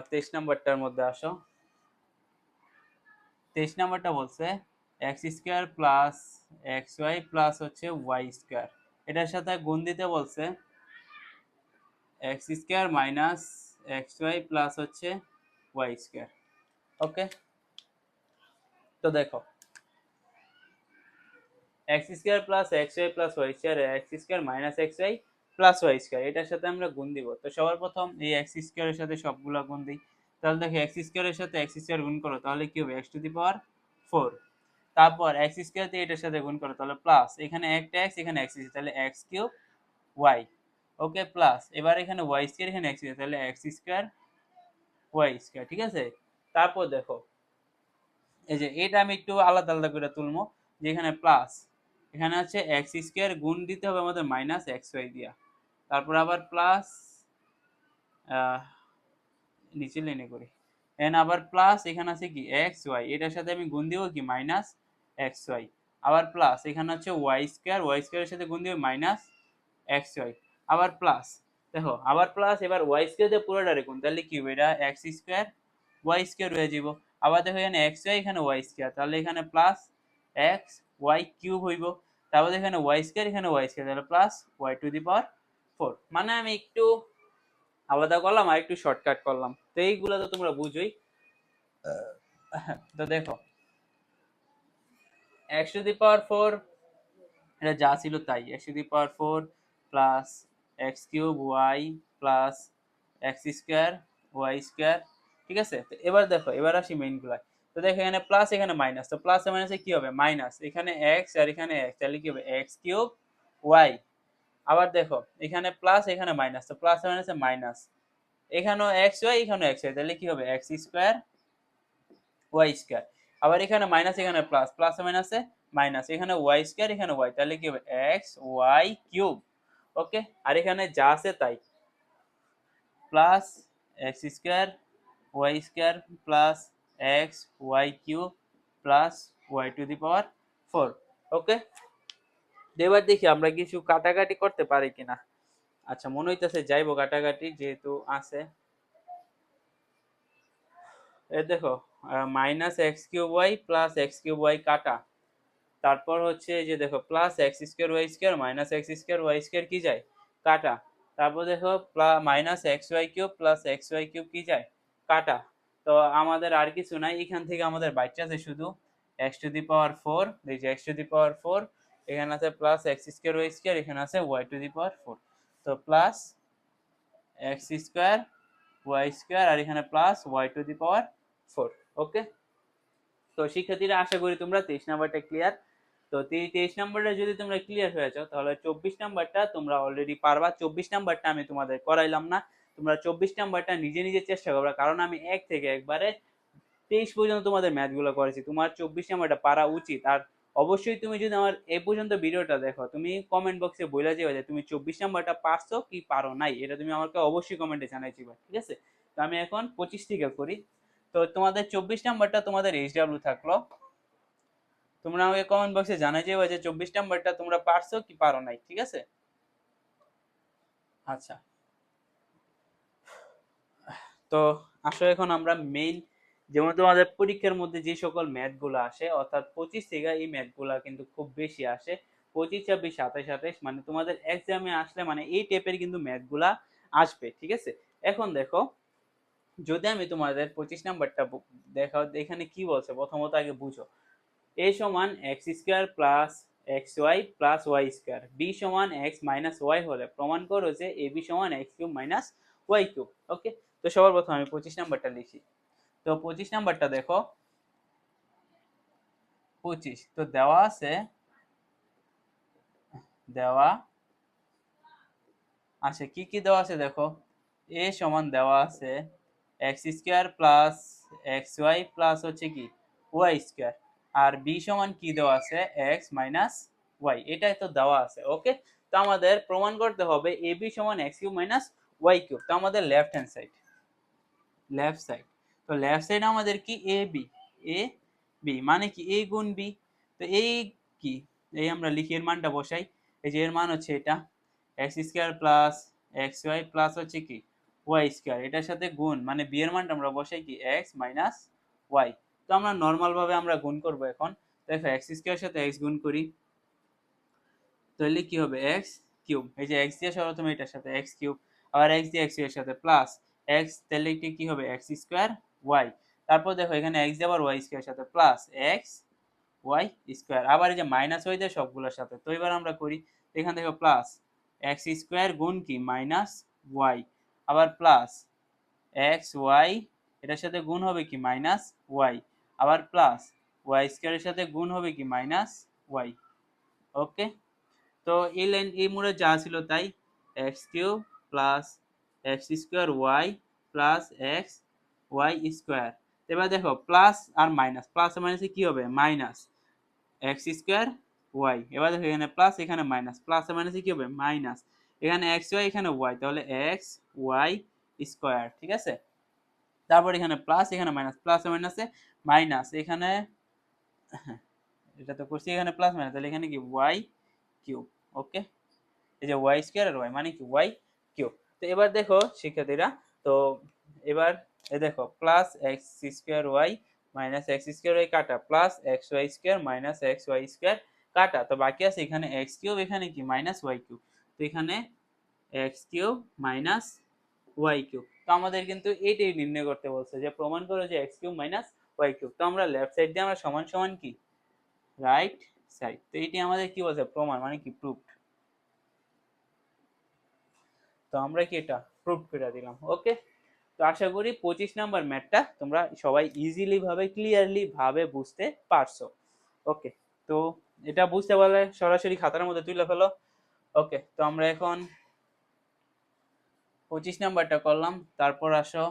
23 নম্বরটার মধ্যে আসো। 23 নম্বরটা বলছে X square plus X Y plus হচ্ছে ওয়াই স্কোয়ার, এটার সাথে গুণ দিতে বলছে X square minus X Y plus হচ্ছে ওয়াই স্কোয়ার। ওকে, তো দেখো X square plus X Y plus Y square, X square minus X Y plus Y square, এটার সাথে আমরা গুণ দিব। তো সবার প্রথম এই এক্স স্কোয়ারের সাথে সবগুলা গুণ দিই। তাহলে দেখো এক্স স্কোয়ারের সাথে এক্স স্কোয়ার গুণ করো তাহলে কি হবে, এক্স টু দি পাওয়ার 4। তারপর এক্স স্কোয়ার দিয়ে এটার সাথে গুণ করো তাহলে প্লাস, এখানে একটা এক্স এখানে এক্স, তাহলে এক্স কিউব ওয়াই। ওকে, প্লাস এবার এখানে ওয়াই স্কোয়ার এখানে এক্স, তাহলে এক্স স্কোয়ার ওয়াই স্কোয়ার। ঠিক আছে, তারপর দেখো এই যে এটা আমি একটু আলাদা আলাদা করে তুলবো, যে এখানে প্লাস, এখানে আছে এক্স স্কোয়ার গুণ দিতে হবে আমাদের মাইনাস এক্স ওয়াই দিয়া। তারপর আবার প্লাস, নিচে লাইনে করি, এন আবার প্লাস, এখানে আছে কি এক্স ওয়াই, এটার সাথে আমি গুণ দিব কি মাইনাস এক্স ওয়াই। আবার প্লাস, এখানে হচ্ছে ওয়াই স্কোয়ার, ওয়াই স্কোয়ারের সাথে গুণ দিব মাইনাস এক্স ওয়াই। আবার প্লাস, দেখো আবার প্লাস, এবার ওয়াই স্কোয়ার দিয়ে পুরোটা গুণ, তাহলে কি হবে, এটা এক্স স্কোয়ার ওয়াই স্কোয়ার হয়ে যাব। আবার দেখো এখানে এক্স ওয়াই এখানে ওয়াই স্কোয়ার, তাহলে এখানে প্লাস এক্স ওয়াই কিউব হইব। তারপর এখানে ওয়াই স্কোয়ার এখানে ওয়াই স্কোয়ার, তাহলে plus Y to the power 4। মানে আমি একটু আলাদা করলাম আর একটু শর্টকাট করলাম, তো এইগুলো তো তোমরা বুঝোই। তো দেখো এক্স টু দি পাওয়ার 4, এটা যা ছিল তাই, X to the power 4 plus X cube Y plus X square Y square. ঠিক আছে, তো এবার দেখো এবার আসি মেইনগুলো। তো দেখো এখানে প্লাস এখানে মাইনাস, তো প্লাস মাইনাসে কি হবে, মাইনাস, এখানে এক্স আর এখানে এক্স, তাহলে কি হবে এক্স কিউব ওয়াই। আবার দেখো এখানে প্লাস এখানে মাইনাস, তো প্লাস মাইনাসে মাইনাস, এখানেও এক্স ওয়াই এখানেও এক্স ওয়াই, তাহলে কি হবে এক্স স্কোয়ার ওয়াই স্কোয়ার। আবার এখানে মাইনাস এখানে প্লাস, প্লাস মাইনাসে মাইনাস, এখানে ওয়াই স্কোয়ার এখানে ওয়াই, তাহলে কি হবে এক্স ওয়াই কিউব। ওকে, আর এখানে যা আছে তাই, plus X square Y square plus X Y cube plus Y to the power 4। Okay, এবার দেখি আমরা কিছু কাটাকাটি করতে পারি কিনা। আচ্ছা, মনে হইতেছে যাইবো কাটাকাটি যেহেতু আছে। এ দেখো, minus X cube Y plus X cube Y কাটা, তারপর হচ্ছে যে দেখো plus X square Y square minus X square Y square কি যায় কাটা, তারপর দেখো minus X Y cube plus X Y cube কি যায় কাটা। তো আমাদের আর কিছু নাই, এখান থেকে আমাদের বাচ্চা আছে শুধু এক্স টু দি পাওয়ার 4, এই যে এক্স টু দি পাওয়ার 4, এখানে আছে plus X square Y square, এখানে আছে ওয়াই টু দি পাওয়ার 4। তো plus X square Y square আর এখানে plus Y to the power 4। Okay, তো শিক্ষার্থীরা আশা করি তোমরা 23 নাম্বারটা ক্লিয়ার। তো 23 নাম্বারটা যদি তোমরা ক্লিয়ার হয়ে যাও তাহলে 24 নাম্বারটা তোমরা অলরেডি পারবা। 24 নাম্বারটা আমি তোমাদের করাইলাম না, তোমরা 24 নাম্বারটা নিজে নিজে চেষ্টা করবা, কারণ আমি 1 থেকে একবারে 23 পর্যন্ত তোমাদের ম্যাথগুলো করেছি, তোমার 24 নাম্বারটা পারা উচিত। আর অবশ্যই তুমি যদি আমার এই পর্যন্ত ভিডিওটা দেখো, তুমি কমেন্ট বক্সে বলে যাবে যে তুমি 24 নাম্বারটা পারছো কি পারো নাই, এটা তুমি আমাকে অবশ্যই কমেন্টে জানাইছিবা, ঠিক আছে। তো আমি এখন 25 থেকে করি। তো তোমাদের 24 নাম্বারটা তোমাদের এইচডব্লিউ থাকলো, তোমরা আমাকে কমেন্ট বক্সে জানাই যাবে যে 24 নাম্বারটা তোমরা পারছো কি পারো নাই, ঠিক আছে। আচ্ছা, তো আসলে এখন আমরা মেইন, যেমন তোমাদের পরীক্ষার মধ্যে যে সকল ম্যাথগুলো আসে অর্থাৎ 25 থেকে এই ম্যাথগুলা কিন্তু খুব বেশি আসে, 25, 26, 27, 28, মানে তোমাদের এক্সামে আসলে মানে এই টাইপের কিন্তু ম্যাথগুলা আসবে, ঠিক আছে। এখন দেখো, যদি আমি তোমাদের 25 নাম্বারটা দেখাও, এখানে কি বলছে প্রথমত আগে বুঝো। a সমান X square plus X Y plus Y square, B সমান এক্স মাইনাস ওয়াই হলে প্রমাণ করো যে এ বি সমান X cube minus Y cube. Okay, তো সবার প্রথম আমি 25 নাম্বারটা লিখি। তো 25 নাম্বারটা দেখো, 25 তো দেওয়া আছে, দেওয়া আছে কি কি দেওয়া আছে দেখো, a সমান দেওয়া আছে X square plus X Y plus হচ্ছে কি ওয়াই স্কোয়ার, আর বি সমান কি দেওয়া আছে এক্স মাইনাস ওয়াই, এটাই তো দেওয়া আছে। ওকে, তো আমাদের প্রমাণ করতে হবে এ বি সমান X cube minus Y cube. তো আমাদের left hand side, left side, তো লেফট সাইড আমাদের কি এ বি, এ বি মানে কি এ গুণ বি, তো এই কি এই আমরা লিখি এর মানটা বসাই, এই যে এর মান হচ্ছে এটা X square plus X Y plus হচ্ছে কি ওয়াই স্কোয়ার, এটার সাথে গুণ মানে বি এর মানটা আমরা বসাই কি এক্স মাইনাস ওয়াই। তো আমরা নর্মাল ভাবে আমরা গুণ করব এখন, দেখো এক্স স্কোয়ার সাথে এক্স গুণ করি, তাহলে কি হবে এক্স কিউব, এই যে এক্স দিয়ে সর্বপ্রথম এটার সাথে এক্স কিউব, আবার এক্স দিয়ে এক্স এর সাথে প্লাস এক্স, তাহলে এটা কি হবে এক্স স্কোয়ার ওয়াই, তারপর দেখো এখানে এক্স দিয়ে আবার ওয়াই স্কোয়ার সাথে প্লাস এক্স ওয়াই স্কোয়ার, আবার এই যে মাইনাস ওয়াই দিয়ে সবগুলোর সাথে, তো এবার আমরা করি, এখান থেকে প্লাস এক্স স্কোয়ার গুণ কি মাইনাস ওয়াই, আবার প্লাস এক্স ওয়াই এটার সাথে গুণ হবে কি মাইনাস ওয়াই, আবার প্লাস ওয়াই স্কোয়ারের সাথে গুণ হবে কি মাইনাস ওয়াই। ওকে, তো এই লাইন এই মোড়ে যা ছিল তাই, X cube plus X square Y plus X Y square, এবার দেখো প্লাস আর মাইনাস, প্লাস আর মাইনাসে কি হবে মাইনাস এক্স স্কোয়ার ওয়াই, এবার দেখো এখানে প্লাস এখানে মাইনাস, প্লাস আর মাইনাসে কি হবে মাইনাস, এখানে এক্স ওয়াই এখানে ওয়াই, তাহলে এক্স ওয়াই স্কোয়ার, ঠিক আছে। তারপর এখানে প্লাস এখানে মাইনাস, প্লাস আর মাইনাসে মাইনাস, এখানে এটা তো করছি এখানে প্লাস মাইনাস, তাহলে এখানে কি ওয়াই কিউব। ওকে, এই যে ওয়াই স্কোয়ার আর ওয়াই মানে কি ওয়াই কিউব। তো এবার দেখো শিক্ষার্থীরা, তো এবার এ দেখো plus X square Y minus X square Y কাটা, plus X Y square minus X Y square কাটা, তো বাকি আছে এখানে এক্স কিউব, এখানে কি মাইনাস ওয়াই কিউব, তো এখানে X cube minus Y cube. তো আমাদের কিন্তু এইটাই নির্ণয় করতে বলছে যে প্রমাণ করো যে X cube minus Y cube. তো আমরা লেফট সাইড দিয়ে আমরা সমান সমান কি রাইট সাইড, তো এইটি আমাদের কি বলছে প্রমাণ মানে কি প্রুফড, তো আমরা কি এটা প্রুভ করে দিলাম। ওকে, তো আশা করি 25 নাম্বার ম্যাথটা তোমরা সবাই ইজিলি ভাবে ক্লিয়ারলি ভাবে বুঝতে পারছো। ওকে, তো এটা বুঝতে পারলে সরাসরি খাতার মধ্যে তুলে ফেলো। ওকে, তো আমরা এখন 25 নাম্বারটা করলাম, তারপর আসো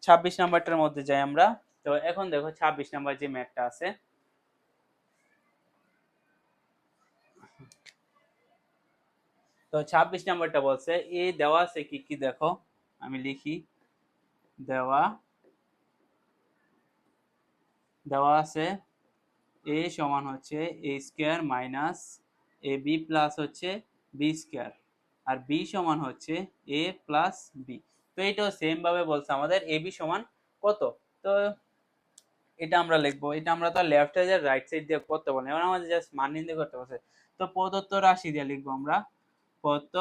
26 নাম্বারটার মধ্যে যাই আমরা। তো এখন দেখো 26 নাম্বার যে ম্যাথটা আছে, তো 26 নাম্বারটা বলছে এ দেওয়া আছে কি কি দেখো, আমি লিখি। দেওয়া দেওয়া আছে এ সমান হচ্ছে এ square minus A B plus হচ্ছে বি স্কোয়ার, আর বি সমান হচ্ছে এ প্লাস বি। তো এটাও সেম ভাবে বলছে আমাদের এ বি সমান কত। তো এটা আমরা লিখবো, এটা আমরা তো লেফট সাইড আর রাইট সাইড দিয়ে করতে বলি, এবার আমাদের জাস্ট মান নির্ণয় করতে বলছে। তো প্রদত্ত রাশি দিয়ে লিখবো আমরা প্রদত্ত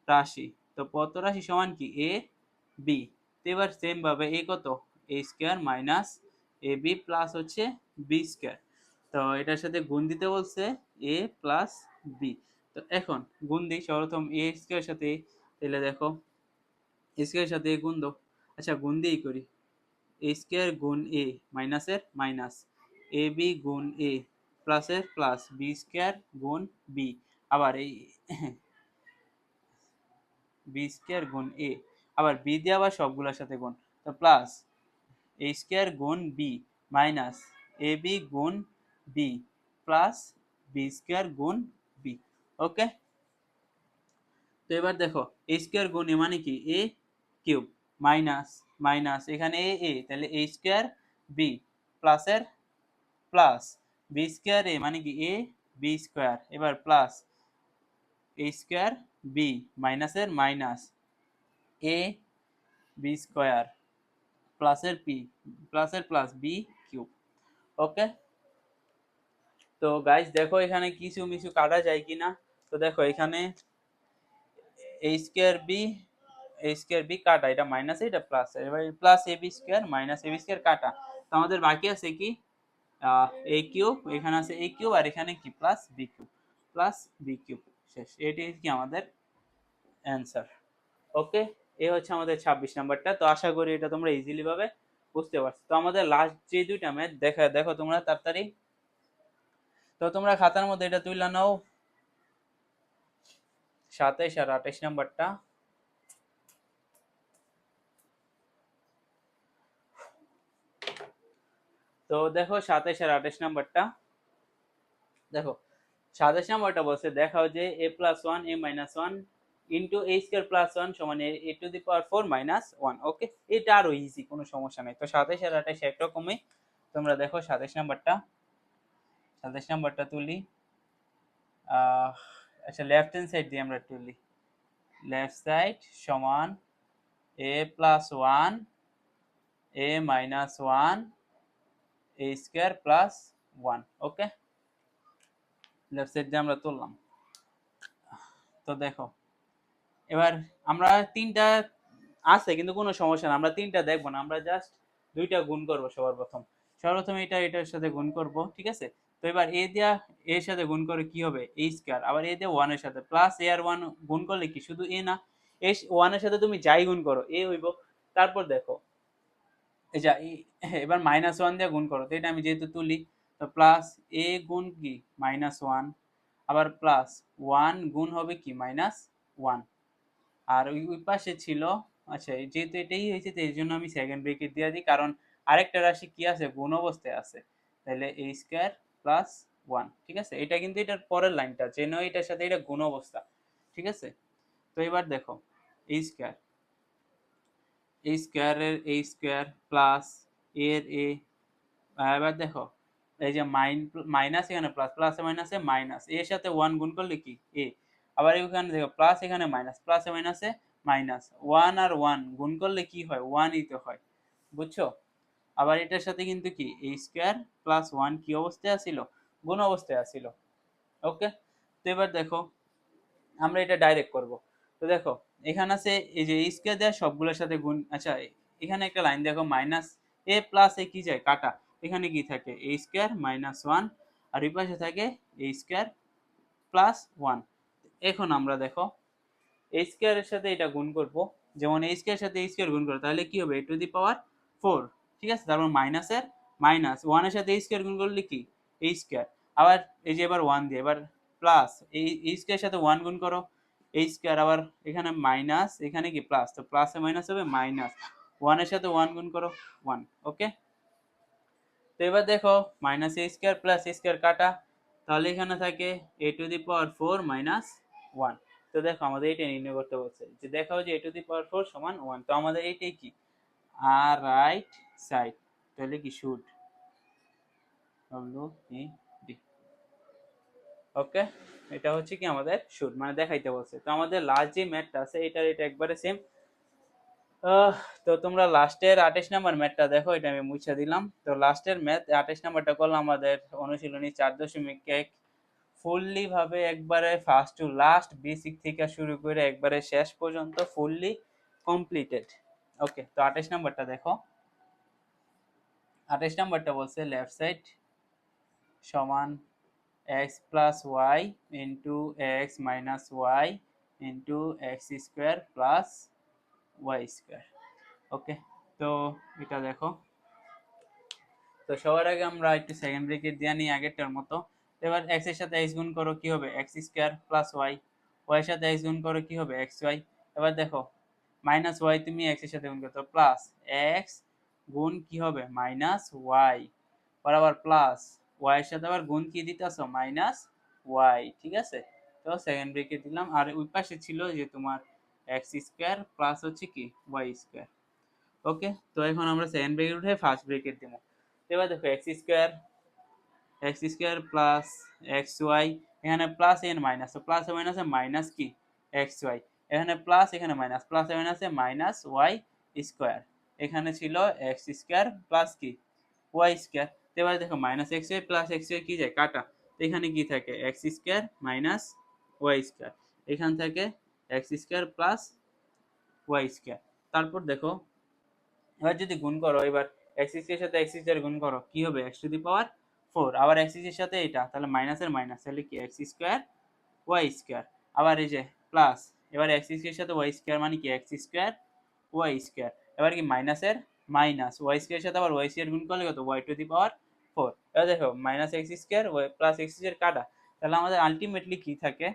রাশি। তো প্রদত্ত রাশি সমান কি এ বি। তো এবার সেম ভাবে এ কত এ square minus A B plus হচ্ছে বি স্কোয়ার। তো এটার সাথে গুণ দিতে বলছে এ প্লাস বি। তো এখন গুণ দিই সর্বপ্রথম এ স্কোয়ার সাথে, তাহলে দেখো এ স্কোয়ারের সাথে গুণ দাও। আচ্ছা গুণ দিয়েই করি, এ স্কোয়ার গুণ এ মাইনাসের মাইনাস, এ বি গুণ এ প্লাসের প্লাস, বি স্কোয়ার গুণ বি, আবার এই বি স্কোয়ার গুণ এ, আবার বি দিয়ে আবার সবগুলোর সাথে গুণ, তো প্লাস এ স্কোয়ার গুণ বি মাইনাস এ বি গুণ বি প্লাস বি স্কোয়ার গুণ বি। ওকে, তো এবার দেখো এ স্কোয়ার গুণ এ মানে কি এ কিউব মাইনাস মাইনাস এখানে এ এ, তাহলে এ স্কোয়ার বি প্লাসের প্লাস বি স্কোয়ার এ মানে কি এ বি স্কোয়ার, এবার প্লাস এ স্কোয়ার বি মাইনাসের মাইনাস এ বি স্কোয়ার প্লাসের পি প্লাসের প্লাস বি কিউব। ওকে, তো গাইস দেখো এখানে কিছু মিছু কাটা যায় কিনা। তো দেখো এখানে এ স্কোয়ার বি কাটা, এটা মাইনাস এটা প্লাস, এবার plus A B square minus A B square কাটা। তো আমাদের বাকি আছে কি এ কিউব, এখানে আছে এ কিউব আর এখানে কি প্লাস বি কিউব শেষ, এটি কি আমাদের অ্যান্সার। ওকে, এ হচ্ছে আমাদের 26 নাম্বারটা। তো আশা করি এটা তোমরা ইজিলি ভাবে বুঝতে পারছো। তো আমাদের লাস্ট যে দুইটা ম্যাথ দেখো তোমরা তাড়াতাড়ি। তো তোমরা খাতার মধ্যে এটা তুলে নাও 27 আর 28 নাম্বারটা। তো দেখো 27 আর 28 নাম্বারটা দেখো। 27 নাম্বারটা বলছে দেখাও যে a plus 1 a minus 1 into a square plus 1 সমান a two the power 4 minus 1। ওকে, এটা আরো ইজি, কোনো সমস্যা নাই। তো 27 আর 28 একরকমই। তোমরা দেখো 27 নাম্বারটা তুলি। আচ্ছা লেফট হ্যান্ড সাইড দিয়ে আমরা তুলি, লেফট সাইড সমান a plus 1 a minus 1 a square plus 1। Okay, left side দিয়ে আমরা তুললাম। তো দেখো এবার আমরা তিনটা আছে কিন্তু কোনো সমস্যা না, আমরা তিনটা দেখবো না, আমরা জাস্ট দুইটা গুণ করব। সর্বপ্রথম এটা এটার সাথে গুণ করব, ঠিক আছে। তো এবার এ দিয়া এর সাথে গুণ করে কি হবে এ স্কয়ার, আবার এ দিয়ে 1 এর সাথে প্লাস এ আর 1 গুণ করলে কি শুধু এ না, এ 1 এর সাথে তুমি যাই গুণ করো এ হইব। তারপর দেখো এই যা এবার -1 দিয়ে গুণ করো, তো এটা আমি যেহেতু তুলি, তো প্লাস এ গুণ কি -1, আবার প্লাস 1 গুণ হবে কি -1, আর ওই পাশে ছিল, আচ্ছা যেহেতু এটাই হয়েছে তো এই জন্য আমি সেকেন্ড ব্রেকেট দিয়ে দিই, কারণ আরেকটা রাশি কি আছে গুণ অবস্থায় আছে। তাহলে এ স্কোয়ার প্লাস 1, ঠিক আছে। এটা কিন্তু এটার পরের লাইনটা যেন এটার সাথে এটা গুণ অবস্থা, ঠিক আছে। তো এবার দেখো এ স্কোয়ার এর এ স্কোয়ার প্লাস এর এ, এবার দেখো এই যে মাইনাস এখানে প্লাস, প্লাসে মাইনাসে মাইনাস, এর সাথে 1 গুণ করলে কি এ, আবার এখানে দেখো প্লাস এখানে মাইনাস, প্লাসে মাইনাসে মাইনাস, 1 আর 1 গুণ করলে কি হয় 1 ই তো হয়, বুঝছো। আবার এটার সাথে কিন্তু কি এ স্কোয়ার প্লাস 1 কি অবস্থায় আছিল গুণ অবস্থায় আছিল। ওকে, তো এবার দেখো আমরা এটা ডাইরেক্ট করব। তো দেখো এখানে আছে এই যে a স্কয়ার দেওয়া সবগুলোর সাথে গুণ, আচ্ছা এখানে একটা লাইন দেখো মাইনাস এ প্লাস এ কি যায় কাটা, এখানে কি থাকে a স্কয়ার -1 আর এই পাশে থাকে a স্কয়ার প্লাস 1। এখন আমরা দেখো a স্কয়ার এর সাথে এটা গুণ করব, যেমন a স্কয়ার এর সাথে a স্কয়ার গুণ করো তাহলে কি হবে a টু দি পাওয়ার 4, ঠিক আছে। তারপর মাইনাসের মাইনাস 1 এর সাথে a স্কয়ার গুণ করলে কি a স্কয়ার, আবার এই যে এবার 1 দিয়ে এবার প্লাস এই a স্কয়ার এর সাথে 1 গুণ করো a স্কয়ার, আবার এখানে মাইনাস এখানে কি প্লাস, তো প্লাসে মাইনাস হবে মাইনাস, 1 এর সাথে 1 গুণ করো 1। ওকে, তো এবার দেখো minus a square plus a square কাটা, তাহলে এখানে থাকে a two the power 4 minus 1। তো দেখো আমাদের এটা নির্ণয় করতে বলছে যে দেখাও যে a টু দি পাওয়ার 4 সমান 1। তো আমাদের এইটাই কি আর রাইট সাইড, তাহলে কি শুড ডি। ওকে, এটা হচ্ছে কি আমাদের শুড মানে দেখাইতে বলছে। তো আমাদের লাস্ট যে ম্যাথটা আছে এটা একবারে সেম। তো তোমরা লাস্টের 28 নাম্বার ম্যাথটা দেখো, এটা আমি মুছে দিলাম। তো লাস্টের ম্যাথ 28 নাম্বারটা করলাম আমাদের অনুশীলনী 4.1 ফুললি ভাবে একবারে ফার্স্ট টু লাস্ট বেসিক থেকে শুরু করে একবারে শেষ পর্যন্ত ফুললি কমপ্লিটেড। ওকে, তো 28 নাম্বারটা দেখো। 28 নাম্বারটা বলছে লেফট সাইড সমান x plus Y into X minus Y into X square plus Y square. Okay, তো এটা দেখো। তো সবার আগে আমরা একটু সেকেন্ড ব্রেকেট দিয়ে নিই আগেরটার মতো। এবার x এর সাথে x গুণ করো কি হবে X square plus Y, Y এর সাথে x গুণ করো কি হবে এক্স ওয়াই। এবার দেখো মাইনাস ওয়াই তুমি x এর সাথে গুণ করতে প্লাস এক্স গুণ কি হবে মাইনাস ওয়াই, বরাবর প্লাস ওয়াই এর সাথে আবার গুণ কি দিতেছো মাইনাস ওয়াই, ঠিক আছে। তো সেকেন্ড ব্রেকেট দিলাম, আর ওই পাশে ছিল যে তোমার এক্স স্কোয়ার প্লাস হচ্ছে কি ওয়াই স্কোয়ার। ওকে, তো এখন আমরা সেকেন্ড ব্রেকেট উঠে ফার্স্ট ব্রেকেট দেবো। এবার দেখো X square plus X Y, এখানে প্লাস এখানে মাইনাস, তো প্লাস মাইনাসে মাইনাস কি এক্স ওয়াই, এখানে প্লাস এখানে মাইনাস, প্লাস মাইনাসে মাইনাস ওয়াই স্কোয়ার, এখানে ছিল এক্স স্কোয়ার প্লাস কি ওয়াই স্কোয়ার। এবার দেখো minus X Y plus X Y কি যায় কাটা, তো এখানে কি থাকে X square minus Y square, এখান থেকে X square plus Y square. তারপর দেখো এবার যদি গুণ করো, এবার এক্স স্কোয়ার সাথে এক্স স্কোয়ার গুণ করো কি হবে এক্স টু দি পাওয়ার 4, আবার এক্স এর সাথে এটা তাহলে মাইনাসের মাইনাস, তাহলে কি এক্স স্কোয়ার ওয়াই স্কোয়ার, আবার এই যে প্লাস, এবার এক্স স্কোয়ার সাথে ওয়াই স্কোয়ার মানে কি এক্স স্কোয়ার ওয়াই স্কোয়ার, এবার কি মাইনাসের মাইনাস, ওয়াই স্কোয়ার সাথে আবার ওয়াই স্কোয়ার গুণ করলে কত ওয়াই টু দি পাওয়ার 4। এবার দেখো minus X square Y plus X square কাটা, তাহলে আমাদের আলটিমেটলি কি থাকে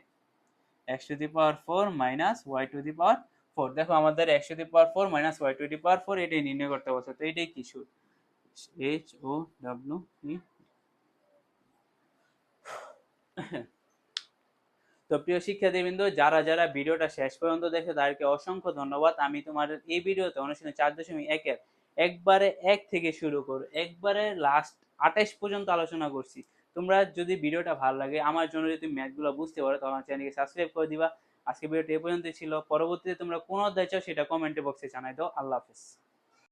X to the power 4 minus Y to the power 4। দেখো আমাদের X to the power 4 minus Y to the power 4 এটাই নির্ণয় করতে বলছে। তো এটাই কি should H O W E. তো প্রিয় শিক্ষার্থীবৃন্দ, যারা যারা ভিডিওটা শেষ পর্যন্ত দেখে তাদেরকে অসংখ্য ধন্যবাদ। আমি তোমাদের এই ভিডিওতে অনুশীলনী 4.1 এর একবারে এক থেকে শুরু করো একবারে লাস্ট 28 পর্যন্ত আলোচনা করছি। তোমরা যদি ভিডিওটা ভালো লাগে, আমার জন্য যদি ম্যাথগুলো বুঝতে পারো, তাহলে আমার চ্যানেলকে সাবস্ক্রাইব করে দিবা। আজকে ভিডিওটা এই পর্যন্তই ছিল। পরবর্তীতে তোমরা কোন অধ্যায় চাও সেটা কমেন্টে বক্সে জানাই দাও। আল্লাহ হাফেজ।